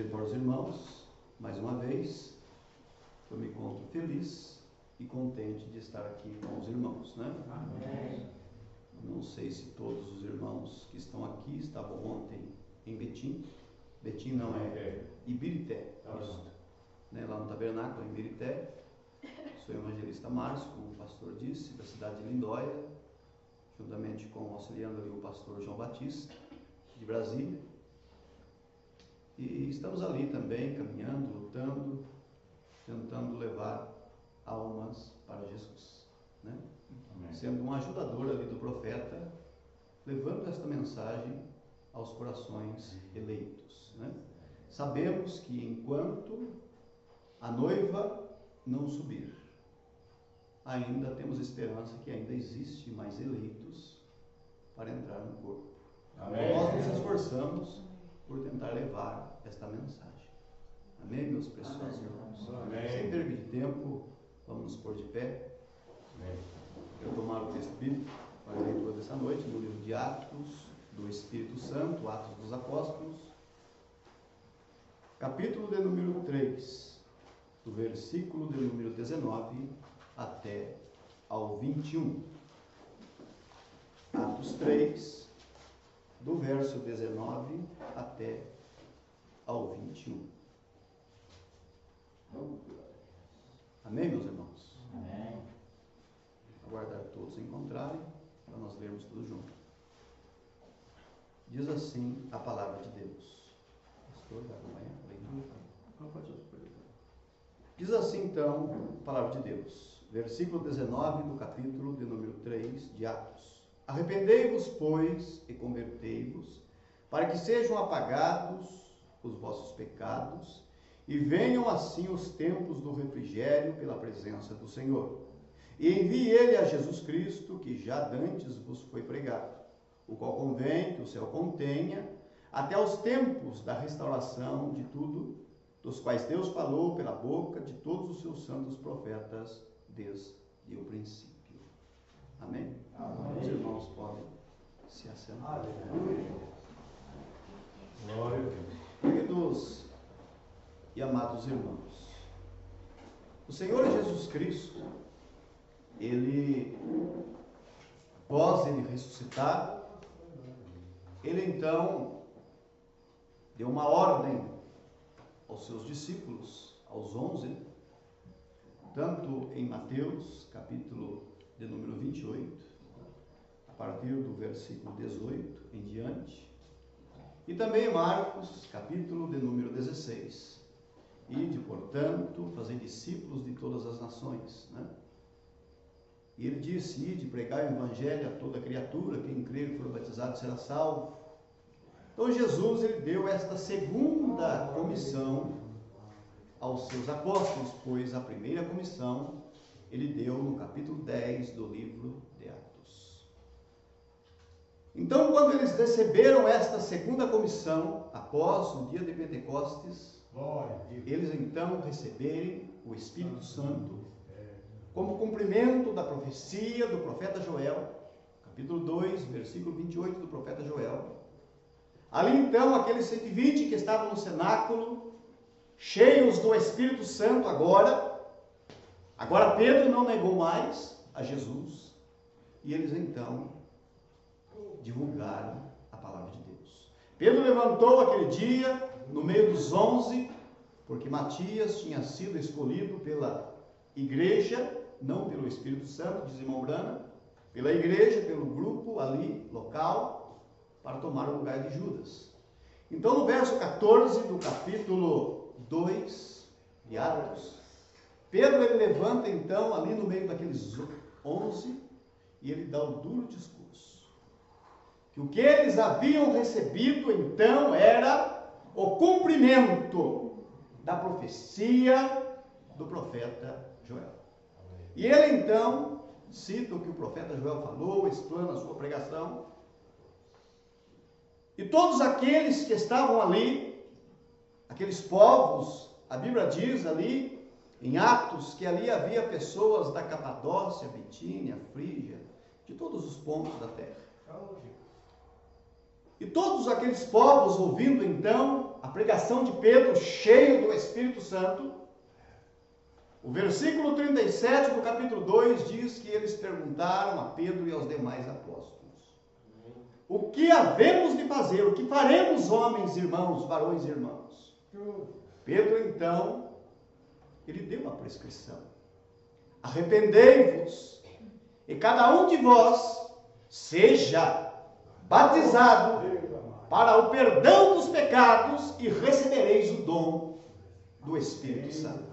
dizer para os irmãos, mais uma vez, que eu me encontro feliz e contente de estar aqui com os irmãos, né? Amém. Não sei se todos os irmãos que estão aqui estavam ontem em Betim. Betim não é Ibirité, isso, né? Lá no tabernáculo em Ibirité. Sou evangelista Márcio, como o pastor disse, da cidade de Lindóia, juntamente com auxiliando ali o pastor João Batista, de Brasília. E estamos ali também, caminhando, lutando, tentando levar almas para Jesus, né? Sendo um ajudador ali do profeta, levando esta mensagem aos corações eleitos, né? Sabemos que enquanto a noiva não subir, ainda temos esperança que ainda existe mais eleitos para entrar no corpo. Amém. Nós nos esforçamos por tentar levar esta mensagem. Amém, meus preciosos irmãos? Amém. Sem perder de tempo, vamos nos pôr de pé. Amém. Eu tomar o texto bíblico para a leitura dessa noite, no livro de Atos do Espírito Santo, Atos dos Apóstolos, capítulo de número 3, do versículo de número 19 até ao 21. Atos 3, do verso 19 até ao 21. Amém, meus irmãos? Amém. Aguardar todos encontrarem, para nós lermos tudo junto. Diz assim a palavra de Deus. Pastor, vai acompanhar a leitura? Diz assim então a palavra de Deus. Versículo 19 do capítulo de número 3 de Atos. Arrependei-vos, pois, e convertei-vos, para que sejam apagados os vossos pecados, e venham assim os tempos do refrigério pela presença do Senhor. E envie ele a Jesus Cristo, que já dantes vos foi pregado, o qual convém que o céu contenha, até os tempos da restauração de tudo, dos quais Deus falou pela boca de todos os seus santos profetas desde o princípio. Amém? Amém. Os irmãos podem se assentar. Glória a Deus. Queridos e amados irmãos, o Senhor Jesus Cristo, Ele, após Ele ressuscitado, Ele então deu uma ordem aos seus discípulos, aos 11, tanto em Mateus, capítulo de número 28, a partir do versículo 18 em diante, e também em Marcos, capítulo de número 16. Ide, portanto, fazei discípulos de todas as nações, né? E ele disse: ide, pregai o evangelho a toda criatura, quem crer e for batizado será salvo. Então Jesus, ele deu esta segunda comissão aos seus apóstolos, pois a primeira comissão ele deu no capítulo 10 do livro de Atos. Então, quando eles receberam esta segunda comissão, após o dia de Pentecostes, eles então receberem o Espírito Santo, como cumprimento da profecia do profeta Joel, capítulo 2, versículo 28 do profeta Joel. Ali então, aqueles 120 que estavam no cenáculo, cheios do Espírito Santo agora Pedro não negou mais a Jesus, e eles então divulgaram a palavra de Deus. Pedro levantou aquele dia, no meio dos 11, porque Matias tinha sido escolhido pela igreja, não pelo Espírito Santo, diz irmão Brana, pela igreja, pelo grupo ali, local, para tomar o lugar de Judas. Então, no verso 14 do capítulo 2 de Atos, Pedro ele levanta então ali no meio daqueles 11 e ele dá um duro discurso. Que o que eles haviam recebido então era o cumprimento da profecia do profeta Joel. E ele então cita o que o profeta Joel falou, explana a sua pregação. E todos aqueles que estavam ali, aqueles povos, a Bíblia diz ali em Atos que ali havia pessoas da Capadócia, Bitínia, Frígia, de todos os pontos da terra. E todos aqueles povos, ouvindo então a pregação de Pedro, cheio do Espírito Santo, o versículo 37 do capítulo 2 diz que eles perguntaram a Pedro e aos demais apóstolos: o que havemos de fazer? O que faremos, homens, irmãos, varões e irmãos? Pedro, então, ele deu uma prescrição: arrependei-vos, e cada um de vós seja batizado para o perdão dos pecados, e recebereis o dom do Espírito Santo.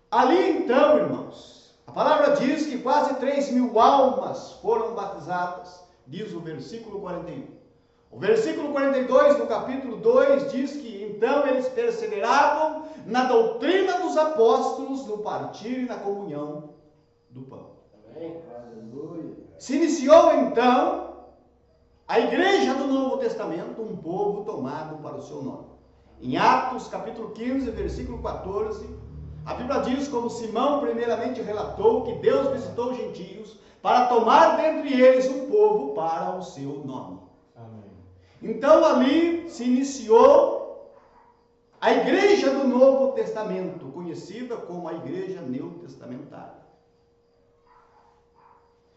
Ali então, irmãos, a palavra diz que quase 3.000 almas foram batizadas, diz o versículo 41. O versículo 42 do capítulo 2 diz que então eles perseveravam na doutrina dos apóstolos, no partir e na comunhão do pão. Se iniciou então a igreja do Novo Testamento, um povo tomado para o seu nome. Em Atos capítulo 15, versículo 14, a Bíblia diz como Simão primeiramente relatou que Deus visitou os gentios para tomar dentre eles um povo para o seu nome. Amém. Então ali se iniciou a igreja do Novo Testamento, conhecida como a igreja neotestamentária.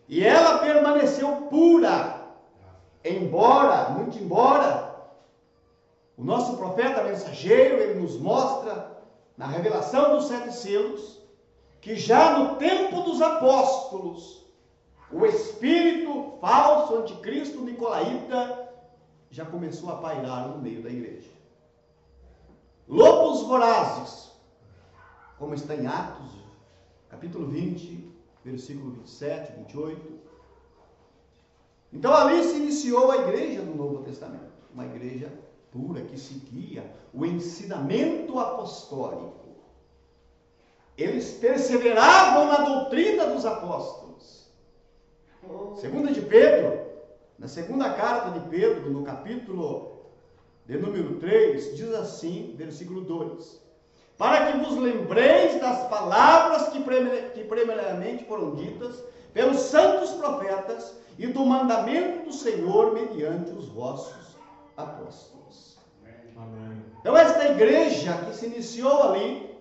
E ela permaneceu pura, muito embora o nosso profeta mensageiro, ele nos mostra na revelação dos 7 selos, que já no tempo dos apóstolos, o espírito falso, anticristo, nicolaíta, já começou a pairar no meio da igreja. Lobos vorazes, como está em Atos, capítulo 20, versículo 27, 28. Então ali se iniciou a igreja do Novo Testamento, uma igreja pura que seguia o ensinamento apostólico. Eles perseveravam na doutrina dos apóstolos. Segunda de Pedro, na segunda carta de Pedro, no capítulo de número 3, diz assim, versículo 2: para que vos lembreis das palavras que primeiramente foram ditas pelos santos profetas e do mandamento do Senhor mediante os vossos apóstolos. Amém. Então esta igreja que se iniciou ali,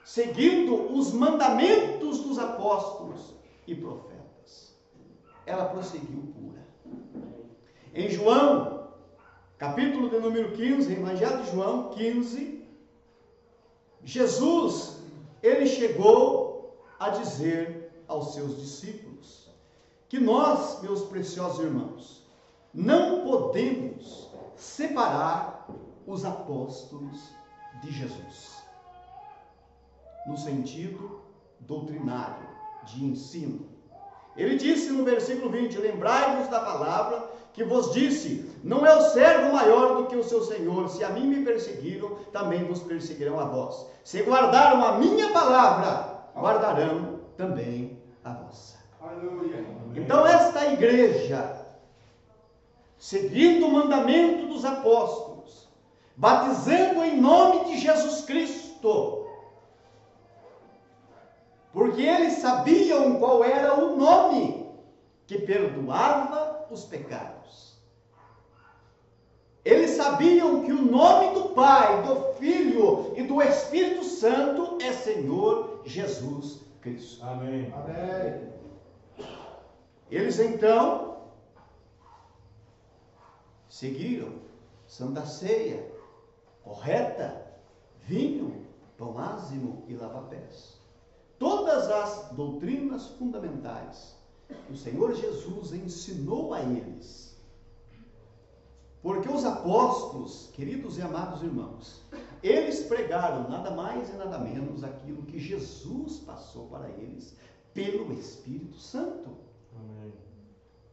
seguindo os mandamentos dos apóstolos e profetas, ela prosseguiu pura. Em João, capítulo de número 15, Evangelho de João 15, Jesus, ele chegou a dizer aos seus discípulos que nós, meus preciosos irmãos, não podemos separar os apóstolos de Jesus, no sentido doutrinário, de ensino. Ele disse no versículo 20: lembrai-vos da palavra que vos disse, não é o servo maior do que o seu senhor, se a mim me perseguiram, também vos perseguirão a vós. Se guardaram a minha palavra, guardarão também a vossa. Aleluia. Então esta igreja, seguindo o mandamento dos apóstolos, batizando em nome de Jesus Cristo, porque eles sabiam qual era o nome que perdoava os pecados. Eles sabiam que o nome do Pai, do Filho e do Espírito Santo é Senhor Jesus Cristo. Amém. Amém. Eles então seguiram Santa Ceia, correta, vinho, pão ázimo e lava-pés. Todas as doutrinas fundamentais que o Senhor Jesus ensinou a eles. Porque os apóstolos, queridos e amados irmãos, eles pregaram nada mais e nada menos aquilo que Jesus passou para eles pelo Espírito Santo. Amém.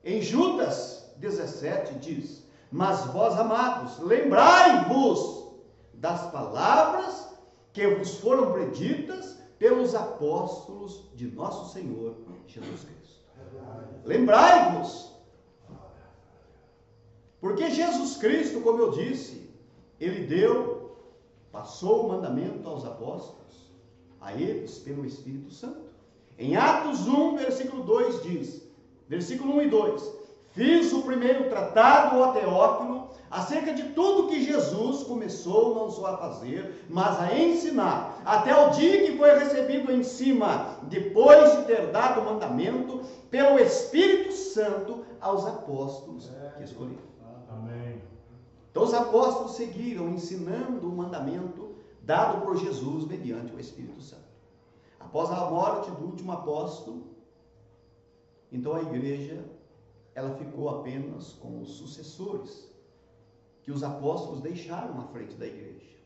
Em Judas 17 diz: mas vós, amados, lembrai-vos das palavras que vos foram preditas pelos apóstolos de nosso Senhor Jesus Cristo. Lembrai-vos. Porque Jesus Cristo, como eu disse, ele passou o mandamento aos apóstolos, a eles pelo Espírito Santo. Em Atos 1, versículo 2 diz, versículo 1 e 2: fiz o primeiro tratado, ó Teófilo, acerca de tudo que Jesus começou não só a fazer, mas a ensinar, até o dia que foi recebido em cima, depois de ter dado o mandamento, pelo Espírito Santo aos apóstolos que escolheram. Amém. Então os apóstolos seguiram ensinando o mandamento dado por Jesus mediante o Espírito Santo. Após a morte do último apóstolo, então a igreja, ela ficou apenas com os sucessores que os apóstolos deixaram à frente da igreja.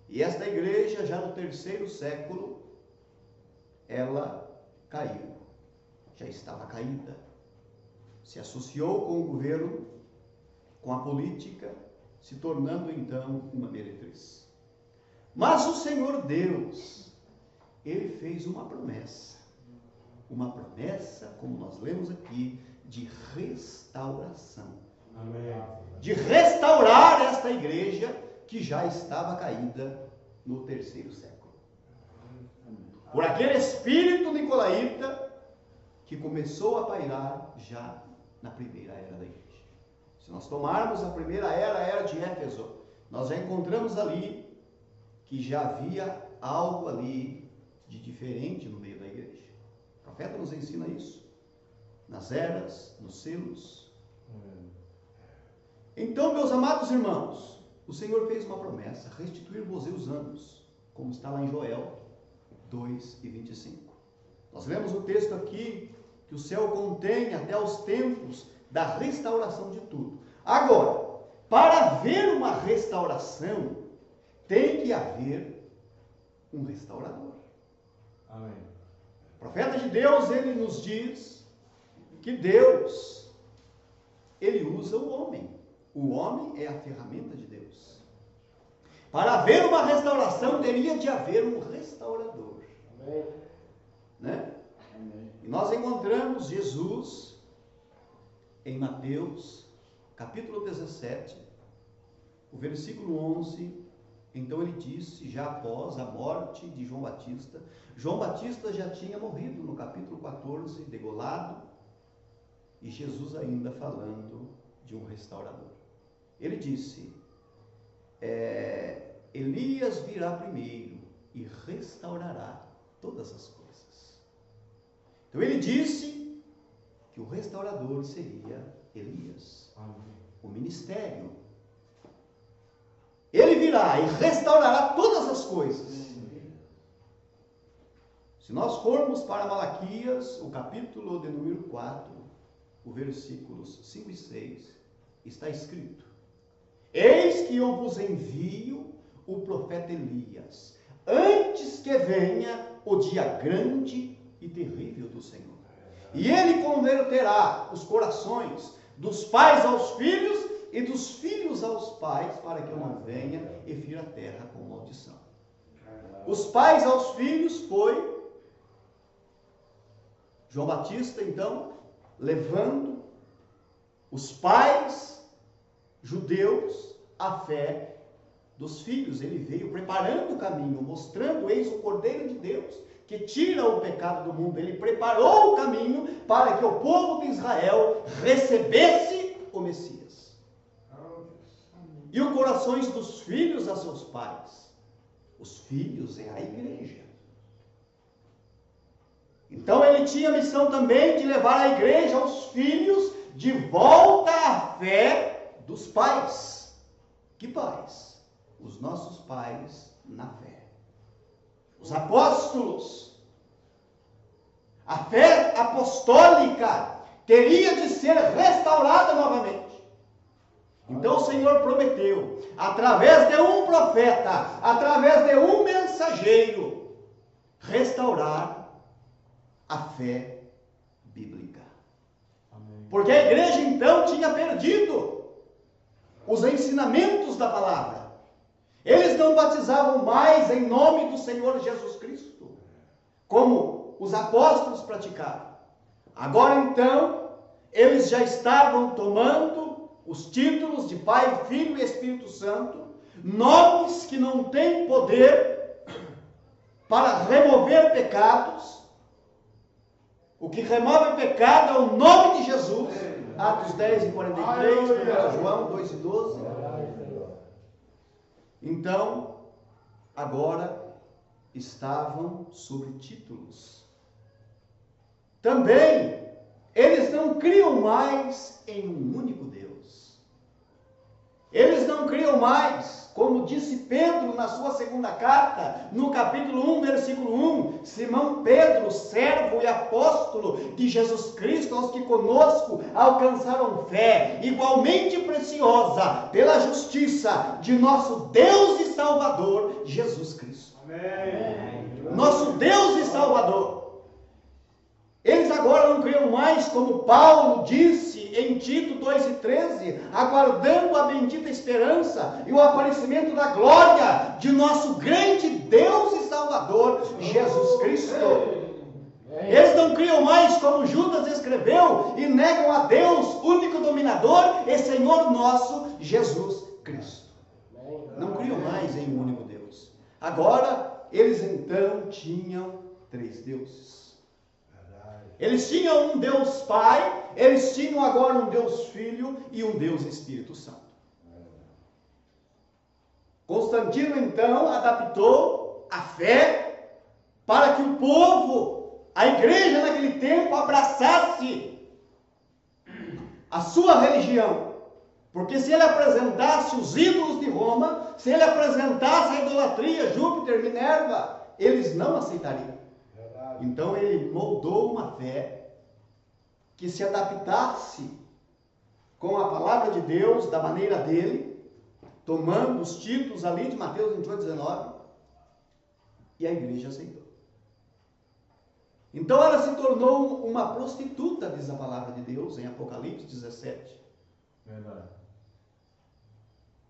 E esta igreja, já no 3º século, ela caiu, já estava caída, se associou com o governo, com a política, se tornando então uma meretriz. Mas o Senhor Deus, Ele fez uma promessa, como nós lemos aqui, de restauração. Amém. De restaurar esta igreja que já estava caída no 3º século. Por aquele espírito nicolaíta que começou a pairar já na primeira era da igreja. Se nós tomarmos a primeira era, a era de Éfeso, nós já encontramos ali que já havia algo ali de diferente no meio da igreja. O profeta nos ensina isso, nas eras, nos selos. Então, meus amados irmãos, o Senhor fez uma promessa: restituir-vos os anos, como está lá em Joel 2:25. Nós lemos o texto aqui, que o céu contém até os tempos da restauração de tudo. Agora, para haver uma restauração, tem que haver um restaurador. Amém. O profeta de Deus, ele nos diz que Deus, ele usa o homem. O homem é a ferramenta de Deus. Para haver uma restauração, teria de haver um restaurador. Amém. Né? Amém. E nós encontramos Jesus em Mateus, capítulo 17, o versículo 11. Então ele disse, já após a morte de João Batista, João Batista já tinha morrido no capítulo 14, degolado, e Jesus ainda falando de um restaurador. Ele disse, Elias virá primeiro e restaurará todas as coisas. Então ele disse que o restaurador seria Elias. Amém. O ministério. Ele virá e restaurará todas as coisas. Se nós formos para Malaquias, o capítulo de número 4, o versículos 5 e 6, está escrito: eis que eu vos envio o profeta Elias, antes que venha o dia grande e terrível do Senhor. E ele converterá os corações dos pais aos filhos e dos filhos aos pais, para que eu não venha e fira a terra com maldição. Os pais aos filhos foi João Batista, então, levando os pais judeus à fé dos filhos. Ele veio preparando o caminho, mostrando, eis o Cordeiro de Deus, que tira o pecado do mundo. Ele preparou o caminho para que o povo de Israel recebesse o Messias. E os corações dos filhos a seus pais. Os filhos é a igreja. Então ele tinha a missão também de levar a igreja, os filhos, de volta à fé dos pais. Que pais? Os nossos pais na fé. Os apóstolos. A fé apostólica teria de ser restaurada novamente. Então o Senhor prometeu, através de um profeta, através de um mensageiro, restaurar a fé bíblica. Amém. Porque a igreja então tinha perdido os ensinamentos da palavra. Eles não batizavam mais em nome do Senhor Jesus Cristo, como os apóstolos praticavam. Agora então, eles já estavam tomando os títulos de Pai, Filho e Espírito Santo, nomes que não têm poder para remover pecados. O que remove o pecado é o nome de Jesus. Atos 10 e 43, 1 João 2 e 12. Então, agora estavam sob títulos. Também, eles não criam mais em um único Deus. Eles não criam mais, como disse Pedro na sua segunda carta, no capítulo 1, versículo 1, Simão Pedro, servo e apóstolo de Jesus Cristo, aos que conosco alcançaram fé, igualmente preciosa, pela justiça de nosso Deus e Salvador, Jesus Cristo. Amém. Nosso Deus e Salvador. Eles agora não criam mais, como Paulo disse em Tito 2:13, aguardando a bendita esperança e o aparecimento da glória de nosso grande Deus e Salvador, Jesus Cristo. Eles não criam mais, como Judas escreveu, e negam a Deus, único dominador e Senhor nosso, Jesus Cristo. Não criam mais em um único Deus. Agora, eles então tinham 3 deuses. Eles tinham um Deus Pai, eles tinham agora um Deus Filho e um Deus Espírito Santo. Constantino então adaptou a fé para que o povo, a igreja naquele tempo, abraçasse a sua religião. Porque se ele apresentasse os ídolos de Roma, se ele apresentasse a idolatria, Júpiter, Minerva, eles não aceitariam. Então ele moldou uma fé que se adaptasse com a palavra de Deus, da maneira dele, tomando os títulos ali de Mateus 28:19, e a igreja aceitou. Então ela se tornou uma prostituta, diz a palavra de Deus em Apocalipse 17. Verdade.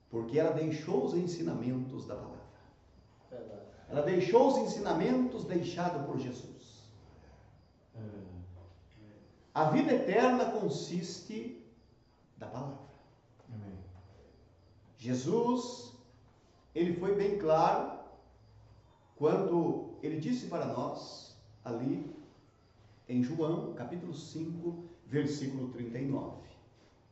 Porque ela deixou os ensinamentos da palavra. Ela deixou os ensinamentos deixados por Jesus. A vida eterna consiste da palavra. Amém. Jesus, ele foi bem claro quando ele disse para nós, ali em João, capítulo 5, versículo 39.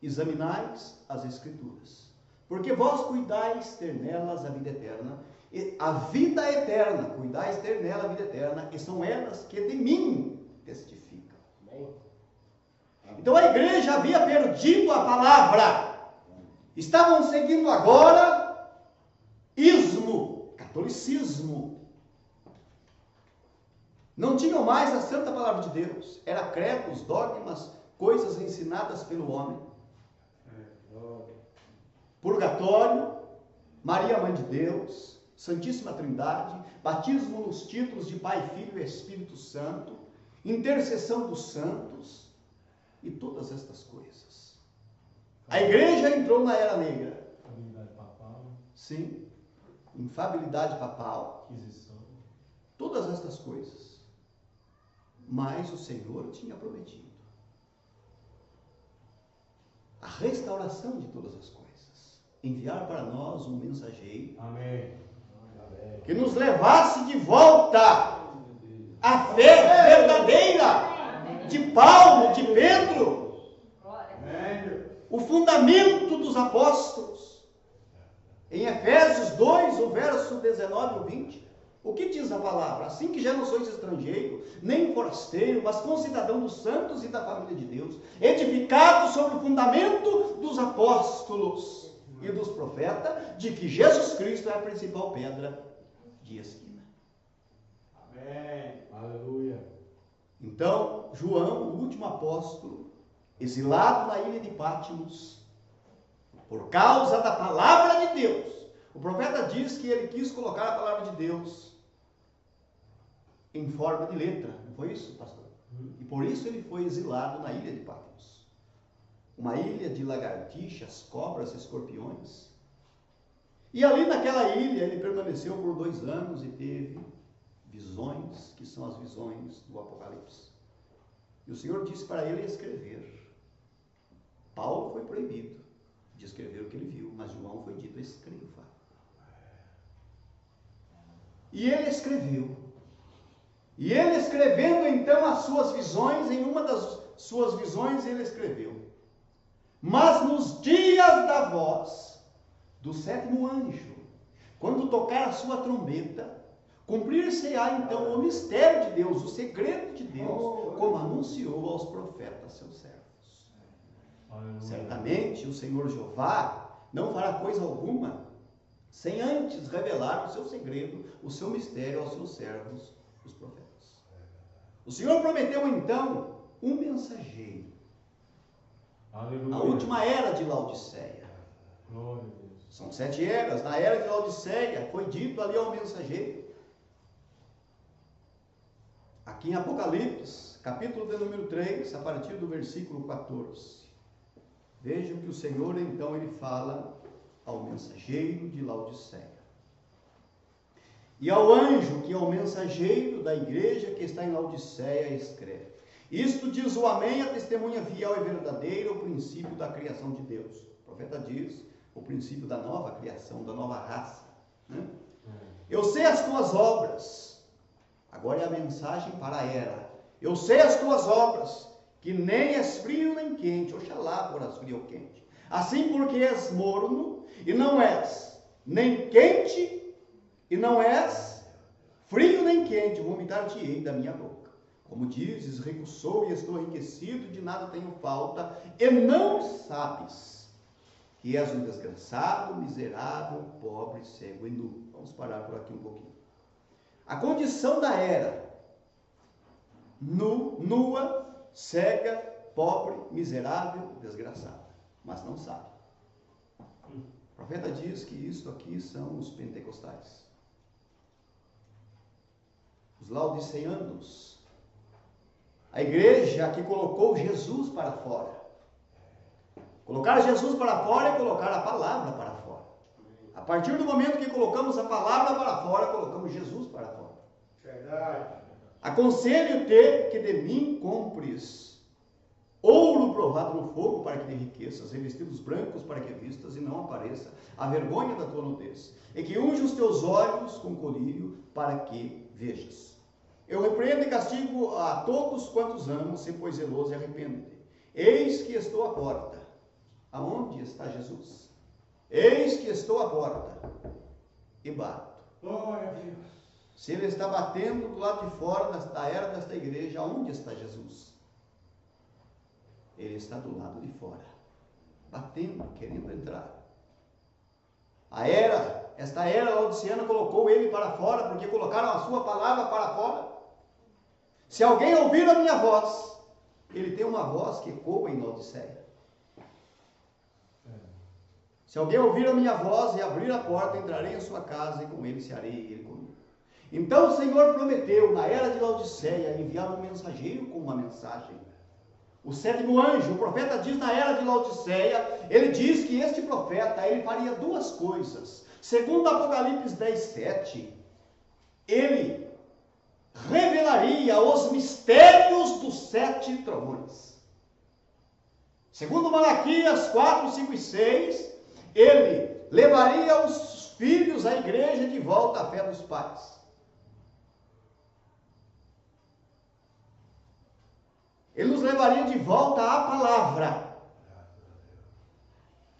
Examinais as Escrituras, porque vós cuidais ter nelas a vida eterna, e a vida eterna, cuidais ter nela a vida eterna, e são elas que de mim testificam. Amém. Então a igreja havia perdido a palavra, estavam seguindo agora ismo, catolicismo, não tinham mais a santa palavra de Deus, era credos, dogmas, coisas ensinadas pelo homem. Purgatório, Maria Mãe de Deus, Santíssima Trindade, batismo nos títulos de Pai, Filho e Espírito Santo, intercessão dos santos e todas estas coisas. A igreja entrou na Era Negra. Infabilidade papal. Sim, infabilidade papal, Aquisição. todas estas coisas. Mas o Senhor tinha prometido a restauração de todas as coisas. Enviar para nós um mensageiro. Amém. Que nos levasse de volta à fé verdadeira de Paulo, de Pedro, o fundamento dos apóstolos. Em Efésios 2, o verso 19 e 20, o que diz a palavra? Assim que já não sois estrangeiro, nem forasteiro, mas concidadão dos santos e da família de Deus, edificado sobre o fundamento dos apóstolos e dos profetas, de que Jesus Cristo é a principal pedra de esquina. Amém. Aleluia. Então, João, o último apóstolo, exilado na ilha de Patmos, por causa da palavra de Deus. O profeta diz que ele quis colocar a palavra de Deus em forma de letra. Não foi isso, pastor? E por isso ele foi exilado na ilha de Patmos. Uma ilha de lagartixas, cobras, escorpiões. E ali naquela ilha ele permaneceu por 2 anos e teve visões, que são as visões do Apocalipse. E o Senhor disse para ele escrever. Paulo foi proibido de escrever o que ele viu, mas João foi dito: escreva. E ele escreveu. E ele escrevendo então as suas visões, em uma das suas visões ele escreveu: Mas nos dias da voz do sétimo anjo, quando tocar a sua trombeta, cumprir-se-á então o mistério de Deus, o segredo de Deus, como anunciou aos profetas seus servos. Certamente o Senhor Jeová não fará coisa alguma sem antes revelar o seu segredo, o seu mistério aos seus servos, os profetas. O Senhor prometeu então um mensageiro. Aleluia. A última era de Laodiceia. Glória a Deus. São 7 eras. Na era de Laodiceia foi dito ali ao mensageiro. Aqui em Apocalipse, capítulo de número 3, a partir do versículo 14. Vejam que o Senhor então ele fala ao mensageiro de Laodiceia. E ao anjo que é o mensageiro da igreja que está em Laodiceia escreve: isto diz o Amém, a testemunha fiel e verdadeira, o princípio da criação de Deus. O profeta diz o princípio da nova criação, da nova raça, né? Eu sei as tuas obras. Agora é a mensagem para a era. Eu sei as tuas obras, que nem és frio nem quente. Oxalá foras frio ou quente. Assim porque és morno, e não és nem quente, e não és frio nem quente, vomitar-te-ei da minha boca. Como dizes, rico sou e estou enriquecido, de nada tenho falta, e não sabes que és um desgraçado, miserável, pobre, cego e nu. Vamos parar por aqui um pouquinho. A condição da era: nua, cega, pobre, miserável, desgraçada, mas não sabe. O profeta diz que isso aqui são os pentecostais, os laodiceanos, a igreja que colocou Jesus para fora. Colocar Jesus para fora é colocar a palavra para fora. A partir do momento que colocamos a palavra para fora, colocamos Jesus para fora. Verdade. Aconselho-te que de mim compres ouro provado no fogo para que te enriqueças, e vestidos brancos para que vistas e não apareça a vergonha da tua nudez, e que unja os teus olhos com colírio para que vejas. Eu repreendo e castigo a todos quantos amo, se pois zeloso e arrepende-te. Eis que estou à porta. Aonde está Jesus? Eis que estou à porta e bato. Glória a Deus. Se ele está batendo do lado de fora da era desta igreja, aonde está Jesus? Ele está do lado de fora, batendo, querendo entrar. Esta era laodiceana colocou ele para fora, porque colocaram a sua palavra para fora. Se alguém ouvir a minha voz, ele tem uma voz que ecoa em Laodiceia. Se alguém ouvir a minha voz e abrir a porta, entrarei em sua casa e com ele cearei e ele comigo. Então o Senhor prometeu, na era de Laodiceia, enviar um mensageiro com uma mensagem. O sétimo anjo, o profeta diz na era de Laodiceia, ele diz que este profeta, ele faria duas coisas. Segundo Apocalipse 10:7, ele revelaria os mistérios dos 7 trovões. Segundo Malaquias 4, 5 e 6, ele levaria os filhos, a igreja, de volta à fé dos pais. Ele nos levaria de volta à palavra.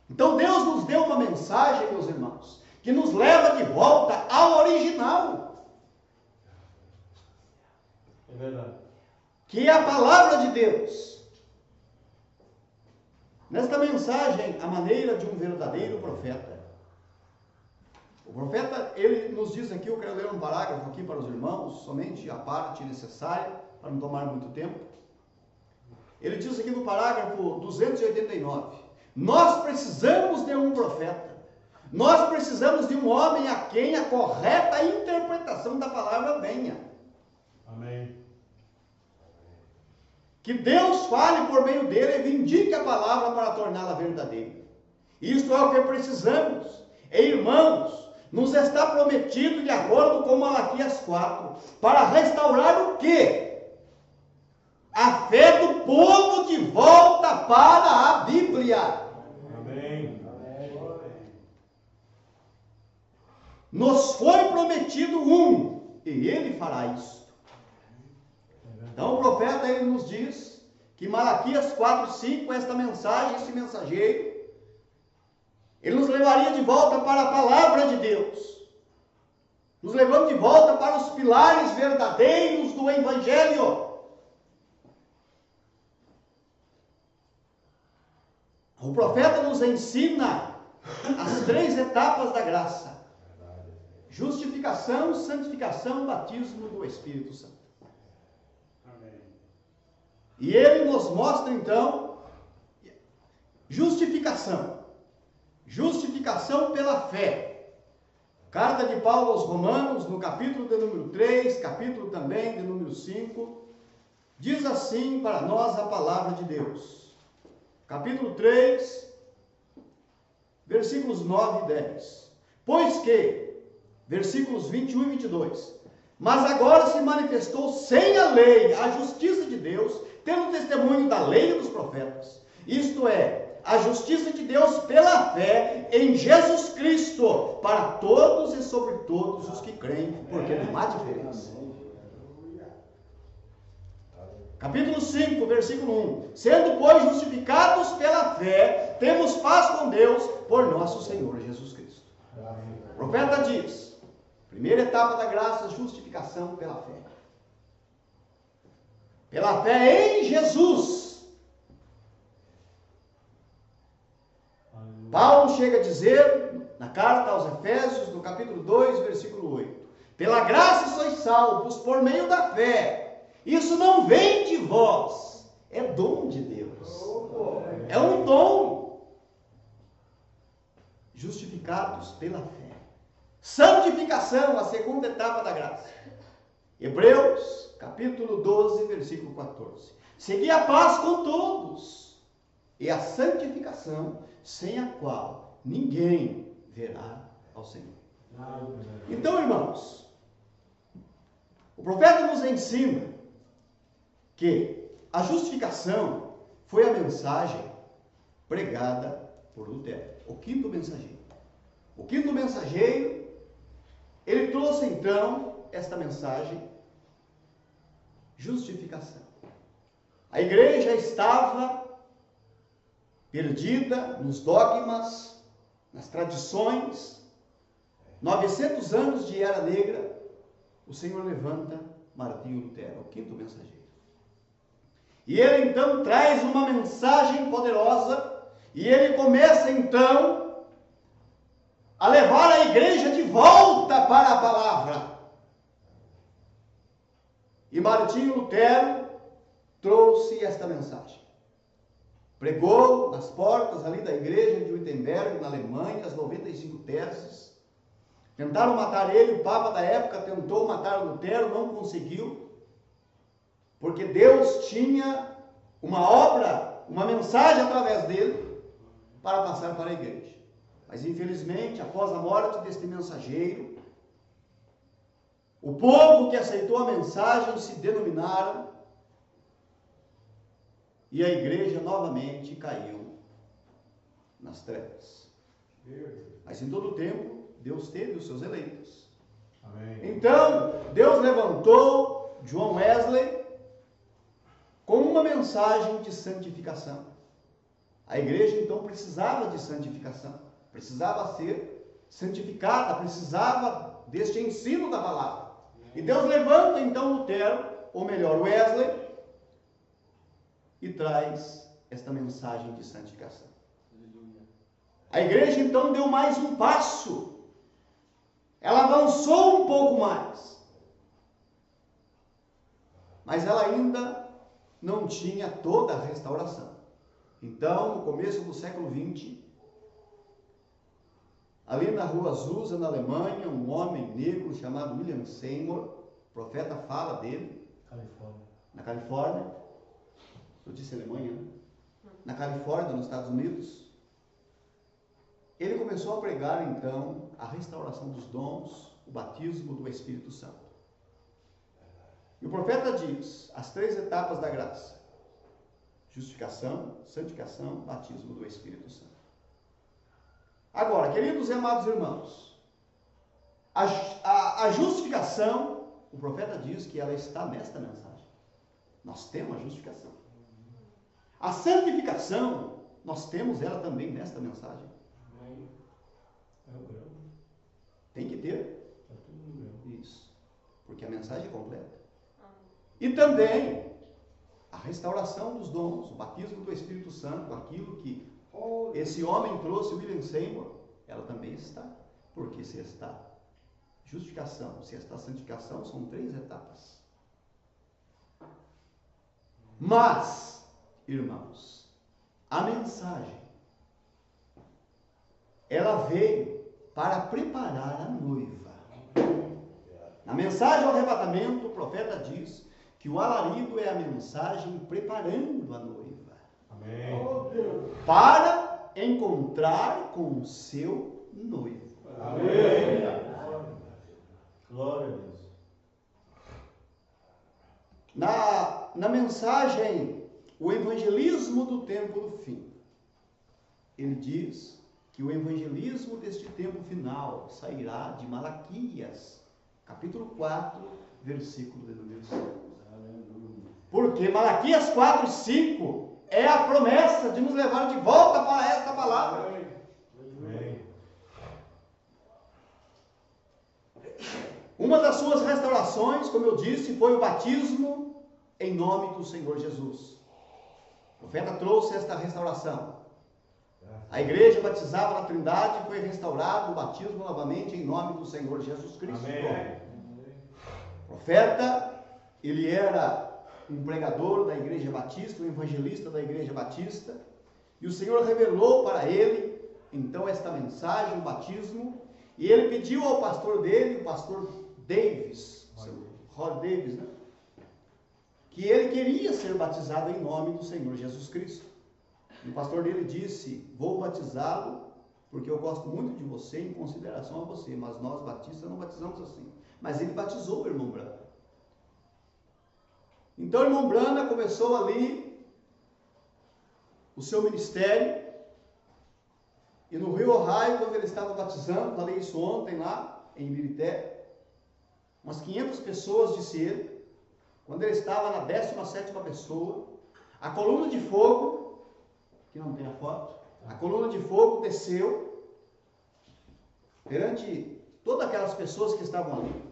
Então Deus nos deu uma mensagem, meus irmãos, que nos leva de volta ao original. É verdade. Que é a palavra de Deus. Nesta mensagem, a maneira de um verdadeiro profeta. O profeta, ele nos diz aqui, eu quero ler um parágrafo aqui para os irmãos, somente a parte necessária, para não tomar muito tempo. Ele diz aqui no parágrafo 289, nós precisamos de um profeta, nós precisamos de um homem a quem a correta interpretação da palavra venha. Amém. Que Deus fale por meio dele e vindique a palavra para torná-la verdadeira. Isto é o que precisamos. E, irmãos, nos está prometido, de acordo com Malaquias 4, para restaurar o quê? A fé do povo de volta para a Bíblia. Amém. Nos foi prometido um, e ele fará isso. Então o profeta, ele nos diz que Malaquias 4:5, esta mensagem, esse mensageiro, ele nos levaria de volta para a palavra de Deus, nos levando de volta para os pilares verdadeiros do Evangelho. O profeta nos ensina as 3 etapas da graça: justificação, santificação, batismo do Espírito Santo. E ele nos mostra então justificação. Justificação pela fé. Carta de Paulo aos Romanos, no capítulo de número 3, capítulo também de número 5, diz assim para nós a palavra de Deus. Capítulo 3, versículos 9 e 10. Pois que, versículos 21 e 22, mas agora se manifestou sem a lei a justiça de Deus, tendo testemunho da lei e dos profetas. Isto é, a justiça de Deus pela fé em Jesus Cristo, para todos e sobre todos os que creem, porque não há diferença. Capítulo 5, versículo 1. Sendo, pois, justificados pela fé, temos paz com Deus por nosso Senhor Jesus Cristo. O profeta diz, primeira etapa da graça, justificação pela fé. Pela fé em Jesus. Paulo chega a dizer, na carta aos Efésios, no capítulo 2, versículo 8, pela graça sois salvos por meio da fé. Isso não vem de vós, é dom de Deus. É um dom. Justificados pela fé. Santificação, a segunda etapa da graça. Hebreus, capítulo 12, versículo 14. Segui a paz com todos, e a santificação, sem a qual ninguém verá ao Senhor. Então, irmãos, o profeta nos ensina que a justificação foi a mensagem pregada por Lutero, o quinto mensageiro. O quinto mensageiro, ele trouxe então esta mensagem, justificação. A igreja estava perdida nos dogmas, nas tradições. 900 anos de era negra, o Senhor levanta Martinho Lutero, o quinto mensageiro. E ele então traz uma mensagem poderosa, e ele começa então a levar a igreja de volta para a palavra. E Martinho Lutero trouxe esta mensagem. Pregou nas portas ali da igreja de Wittenberg, na Alemanha, as 95 teses. Tentaram matar ele, o Papa da época tentou matar Lutero, não conseguiu. Porque Deus tinha uma obra, uma mensagem através dele para passar para a igreja. Mas infelizmente, após a morte deste mensageiro, o povo que aceitou a mensagem se denominaram e a igreja novamente caiu nas trevas. Mas em todo o tempo, Deus teve os seus eleitos. Amém. Então, Deus levantou John Wesley com uma mensagem de santificação. A igreja então precisava de santificação, precisava ser santificada, precisava deste ensino da palavra. E Deus levanta então Lutero, ou melhor, Wesley, e traz esta mensagem de santificação. A igreja então deu mais um passo, ela avançou um pouco mais, mas ela ainda não tinha toda a restauração. Então, no começo do século XX, ali na rua Azusa, na Alemanha, um homem negro chamado William Seymour, o profeta fala dele, na Califórnia, eu disse Alemanha, né? Na Califórnia, nos Estados Unidos, ele começou a pregar então a restauração dos dons, o batismo do Espírito Santo. E o profeta diz as 3 etapas da graça: justificação, santificação, batismo do Espírito Santo. Agora, queridos e amados irmãos, a justificação, o profeta diz que ela está nesta mensagem. Nós temos a justificação. A santificação, nós temos ela também nesta mensagem. Tem que ter. Isso. Porque a mensagem é completa. E também a restauração dos dons, o batismo do Espírito Santo, aquilo que esse homem trouxe, William Seymour, ela também está. Porque se está justificação, se está santificação, são 3 etapas. Mas, irmãos, a mensagem, ela veio para preparar a noiva. Na mensagem ao arrebatamento, o profeta diz que o alarido é a mensagem preparando a noiva. Amém. Para encontrar com o seu noivo. Amém. Glória a Deus. Na mensagem, o evangelismo do tempo do fim, ele diz que o evangelismo deste tempo final sairá de Malaquias, capítulo 4, versículo de número 5. Porque Malaquias 4, 5 é a promessa de nos levar de volta para esta palavra. Amém. Uma das suas restaurações, como eu disse, foi o batismo em nome do Senhor Jesus. O profeta trouxe esta restauração. A igreja batizava na Trindade, foi restaurado o batismo novamente em nome do Senhor Jesus Cristo. Amém. O profeta, ele era um pregador da igreja batista, um evangelista da igreja batista, e o Senhor revelou para ele, então, esta mensagem, o batismo, e ele pediu ao pastor dele, o pastor Davis, Rod Davis, né? Que ele queria ser batizado em nome do Senhor Jesus Cristo. E o pastor dele disse: vou batizá-lo, porque eu gosto muito de você, em consideração a você, mas nós batistas não batizamos assim. Mas ele batizou o irmão Brana. Então o irmão Brana começou ali o seu ministério, e no Rio Ohio, quando ele estava batizando, falei isso ontem lá em Ibirité, umas 500 pessoas, disse ele. Quando ele estava na 17ª pessoa, a coluna de fogo, que não tem a foto, a coluna de fogo desceu perante todas aquelas pessoas que estavam ali,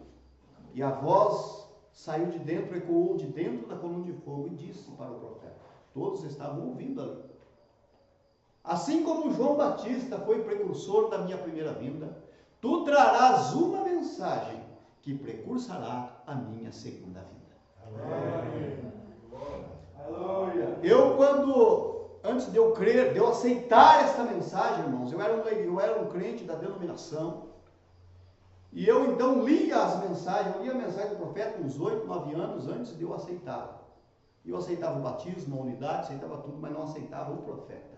e a voz saiu de dentro, ecoou de dentro da coluna de fogo e disse para o profeta, todos estavam ouvindo ali: assim como João Batista foi precursor da minha primeira vinda, tu trarás uma mensagem que precursará a minha segunda vinda. Eu, antes de eu crer, de eu aceitar esta mensagem, irmãos, eu era um crente da denominação, e eu então lia as mensagens, eu lia a mensagem do profeta uns 8, 9 anos antes de eu aceitá-la. Eu aceitava o batismo, a unidade, aceitava tudo, mas não aceitava o profeta.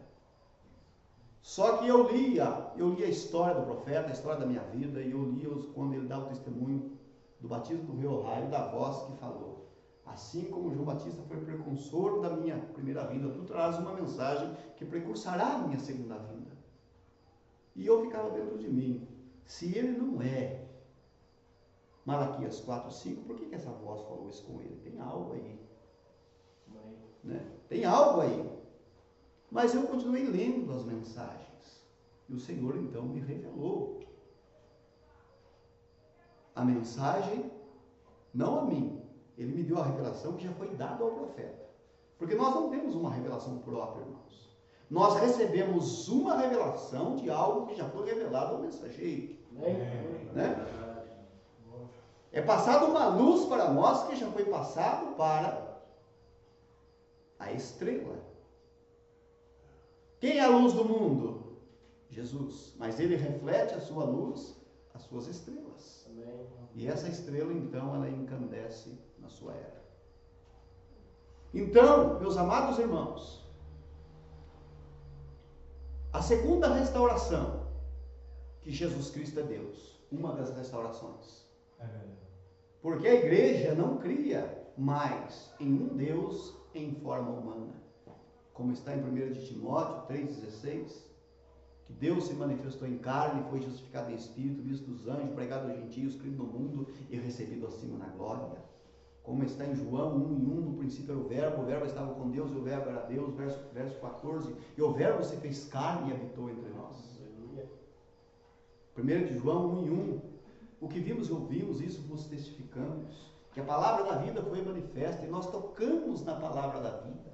Só que eu lia a história do profeta, a história da minha vida, e eu lia quando ele dá o testemunho do batismo do Rio Ohio, da voz que falou: assim como João Batista foi precursor da minha primeira vinda, tu traz uma mensagem que precursará a minha segunda vinda. E eu ficava dentro de mim: se ele não é Malaquias 4, 5, por que essa voz falou isso com ele? Tem algo aí. Né? Tem algo aí. Mas eu continuei lendo as mensagens. E o Senhor então me revelou a mensagem, não a mim. Ele me deu a revelação que já foi dada ao profeta. Porque nós não temos uma revelação própria, irmãos. Nós recebemos uma revelação de algo que já foi revelado ao mensageiro. Né? É passado uma luz para nós que já foi passado para a estrela. Quem é a luz do mundo? Jesus. Mas ele reflete a sua luz, as suas estrelas. Amém. E essa estrela, então, ela encandece na sua era. Então, meus amados irmãos, a segunda restauração que Jesus Cristo é Deus, uma das restaurações. Porque a igreja não cria mais em um Deus em forma humana. Como está em 1 de Timóteo 3,16, que Deus se manifestou em carne, foi justificado em espírito, visto dos anjos, pregado aos gentios, crido no mundo e recebido acima na glória. como está em João 1:1, no princípio era o verbo estava com Deus e o verbo era Deus, verso 14, e o verbo se fez carne e habitou entre nós. 1 de João 1:1, o que vimos e ouvimos, isso vos testificamos, que a palavra da vida foi manifesta, e nós tocamos na palavra da vida,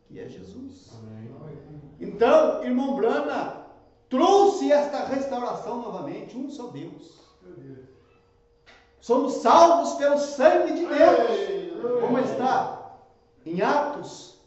que é Jesus. Então, irmão Brana trouxe esta restauração novamente, um só Deus. Somos salvos pelo sangue de Deus, como está em Atos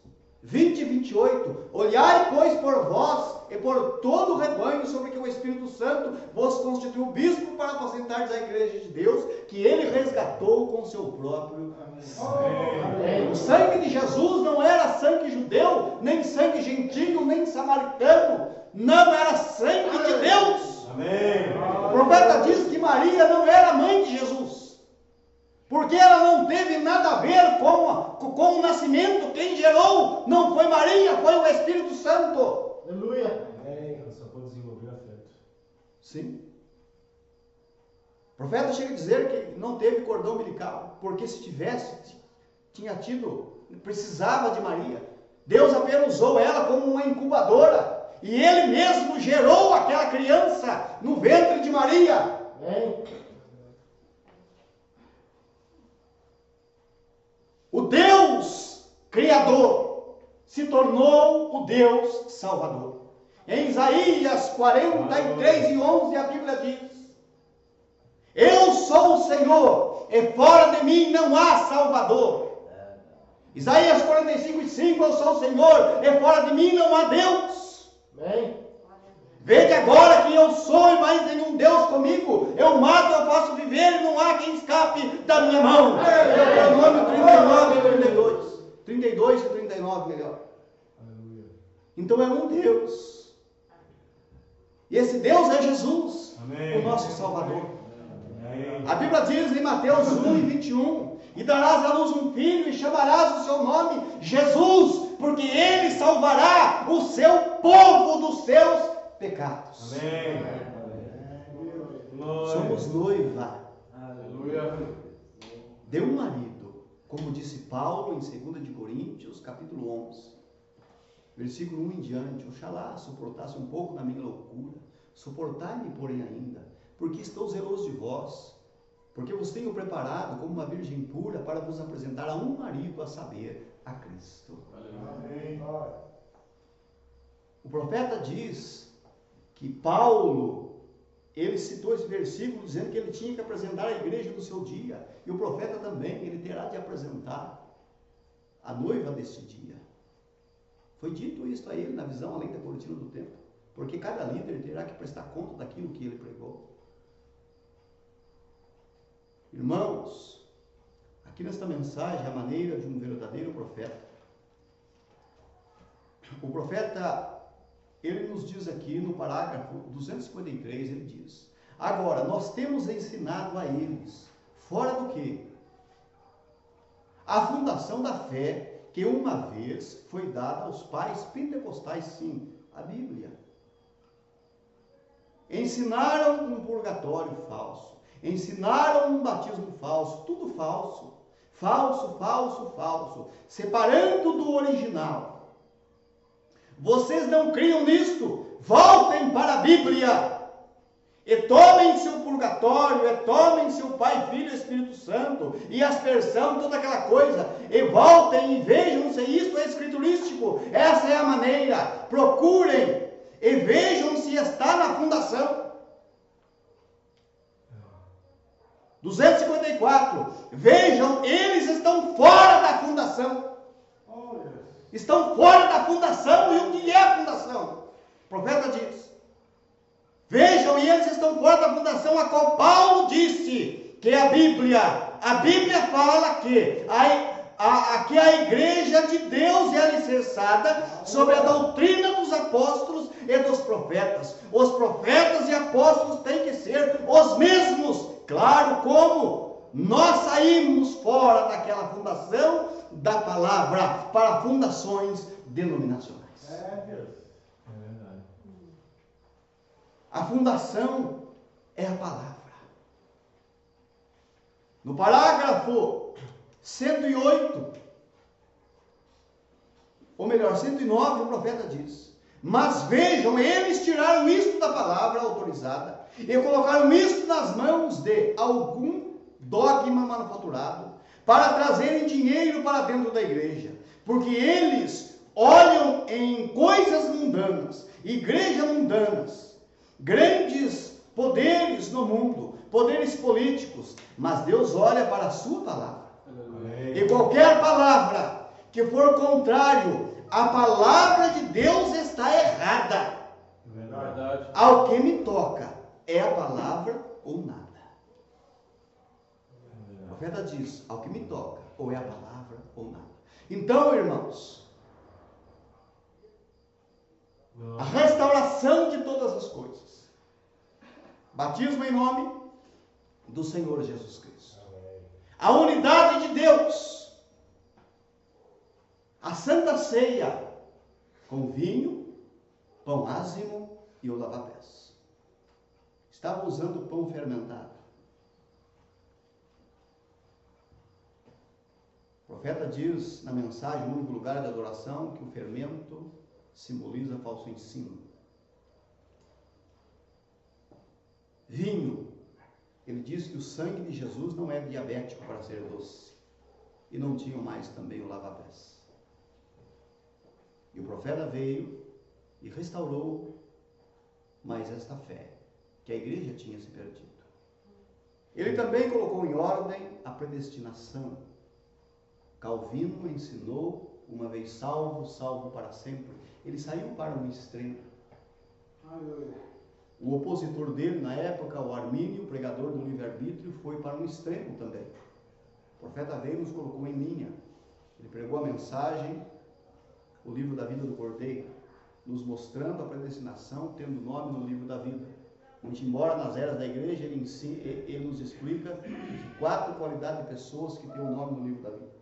20:28. Olhai, pois, por vós e por todo o rebanho sobre que o Espírito Santo vos constituiu bispo para aposentardes a igreja de Deus, que ele resgatou com seu próprio sangue. O sangue de Jesus não era sangue judeu, nem sangue gentio, nem samaritano. Não, era sangue de Deus. Amém. O profeta diz que Maria não era mãe de Jesus, porque ela não teve nada a ver com o nascimento. Quem gerou não foi Maria, foi o Espírito Santo. Aleluia. Amém. Ela só pode desenvolver afeto. Sim. O profeta chega a dizer que não teve cordão umbilical, porque se tivesse, precisava de Maria. Deus apenas usou ela como uma incubadora, e ele mesmo gerou aquela criança no ventre de Maria. Amém. O Deus Criador se tornou o Deus Salvador. Em Isaías 43:11 a Bíblia diz: eu sou o Senhor, e fora de mim não há Salvador. Isaías 45:5, eu sou o Senhor, e fora de mim não há Deus. Amém. Vede agora que eu sou e mais nenhum Deus comigo. Eu mato, eu posso viver e não há quem escape da minha mão. Deuteronômio 39 e 32 e 39 melhor. Aleluia. Então é um Deus. E esse Deus é Jesus, Amém. o nosso Salvador. Amém. A Bíblia diz em Mateus 1:21, e darás à luz um filho e chamarás o seu nome Jesus, porque ele salvará o seu povo dos seus pecados. Amém. Somos noiva Aleluia. de um marido, como disse Paulo em 2 de Coríntios, capítulo 11, versículo 1 em diante: oxalá suportasse um pouco na minha loucura, suportai-me, porém, ainda, porque estou zeloso de vós, porque vos tenho preparado como uma virgem pura para vos apresentar a um marido, a saber, a Cristo. Amém. O profeta diz que Paulo, ele citou esse versículo dizendo que ele tinha que apresentar a igreja no seu dia, e o profeta também, ele terá de apresentar a noiva deste dia. Foi dito isso a ele na visão além da cortina do templo, porque cada líder terá que prestar conta daquilo que ele pregou. Irmãos, aqui nesta mensagem, a maneira de um verdadeiro profeta, o profeta, ele nos diz aqui no parágrafo 253, ele diz: agora, nós temos ensinado a eles, fora do que? A fundação da fé, que uma vez foi dada aos pais pentecostais, sim, a Bíblia. Ensinaram um purgatório falso, ensinaram um batismo falso, tudo falso, falso, falso, falso, separando do original. Vocês não criam nisto? Voltem para a Bíblia e tomem-se o purgatório, e tomem-se o Pai, Filho e Espírito Santo, e aspersão, toda aquela coisa, e voltem e vejam se isto é escriturístico. Essa é a maneira. Procurem e vejam se está na fundação. 254. Vejam, eles estão fora da fundação. Estão fora da fundação. E o que é a fundação? O profeta diz: vejam, e eles estão fora da fundação, a qual Paulo disse que a Bíblia fala que a igreja de Deus é alicerçada sobre a doutrina dos apóstolos e dos profetas. Os profetas e apóstolos têm que ser os mesmos. Claro, como nós saímos fora daquela fundação da palavra para fundações denominacionais. É verdade. A fundação é a palavra. No parágrafo 108, ou melhor, 109, o profeta diz: mas vejam, eles tiraram isto da palavra autorizada e colocaram isto nas mãos de algum dogma manufaturado, para trazerem dinheiro para dentro da igreja, porque eles olham em coisas mundanas, igrejas mundanas, grandes poderes no mundo, poderes políticos, mas Deus olha para a sua palavra. Amém. E qualquer palavra que for contrário à palavra de Deus está errada. Verdade. Ao que me toca, é a palavra ou nada. O profeta diz: ao que me toca, ou é a palavra ou nada. Então, irmãos, a restauração de todas as coisas, batismo em nome do Senhor Jesus Cristo, a unidade de Deus, a santa ceia com vinho, pão ázimo e o lava-pés. Estavam usando pão fermentado. O profeta diz na mensagem, no único lugar de adoração, que o fermento simboliza falso ensino. Vinho, ele diz que o sangue de Jesus não é diabético para ser doce. E não tinham mais também o lava-pés. E o profeta veio e restaurou mais esta fé, que a igreja tinha se perdido. Ele também colocou em ordem a predestinação. Calvino ensinou: uma vez salvo, salvo para sempre. Ele saiu para um extremo. O opositor dele na época, o Armínio, pregador do livre-arbítrio, foi para um extremo também. O profeta veio e nos colocou em linha. Ele pregou a mensagem, o livro da vida do Cordeiro, nos mostrando a predestinação, tendo nome no livro da vida. Onde, embora nas eras da igreja, ele nos explica 4 qualidades de pessoas que têm o nome no livro da vida.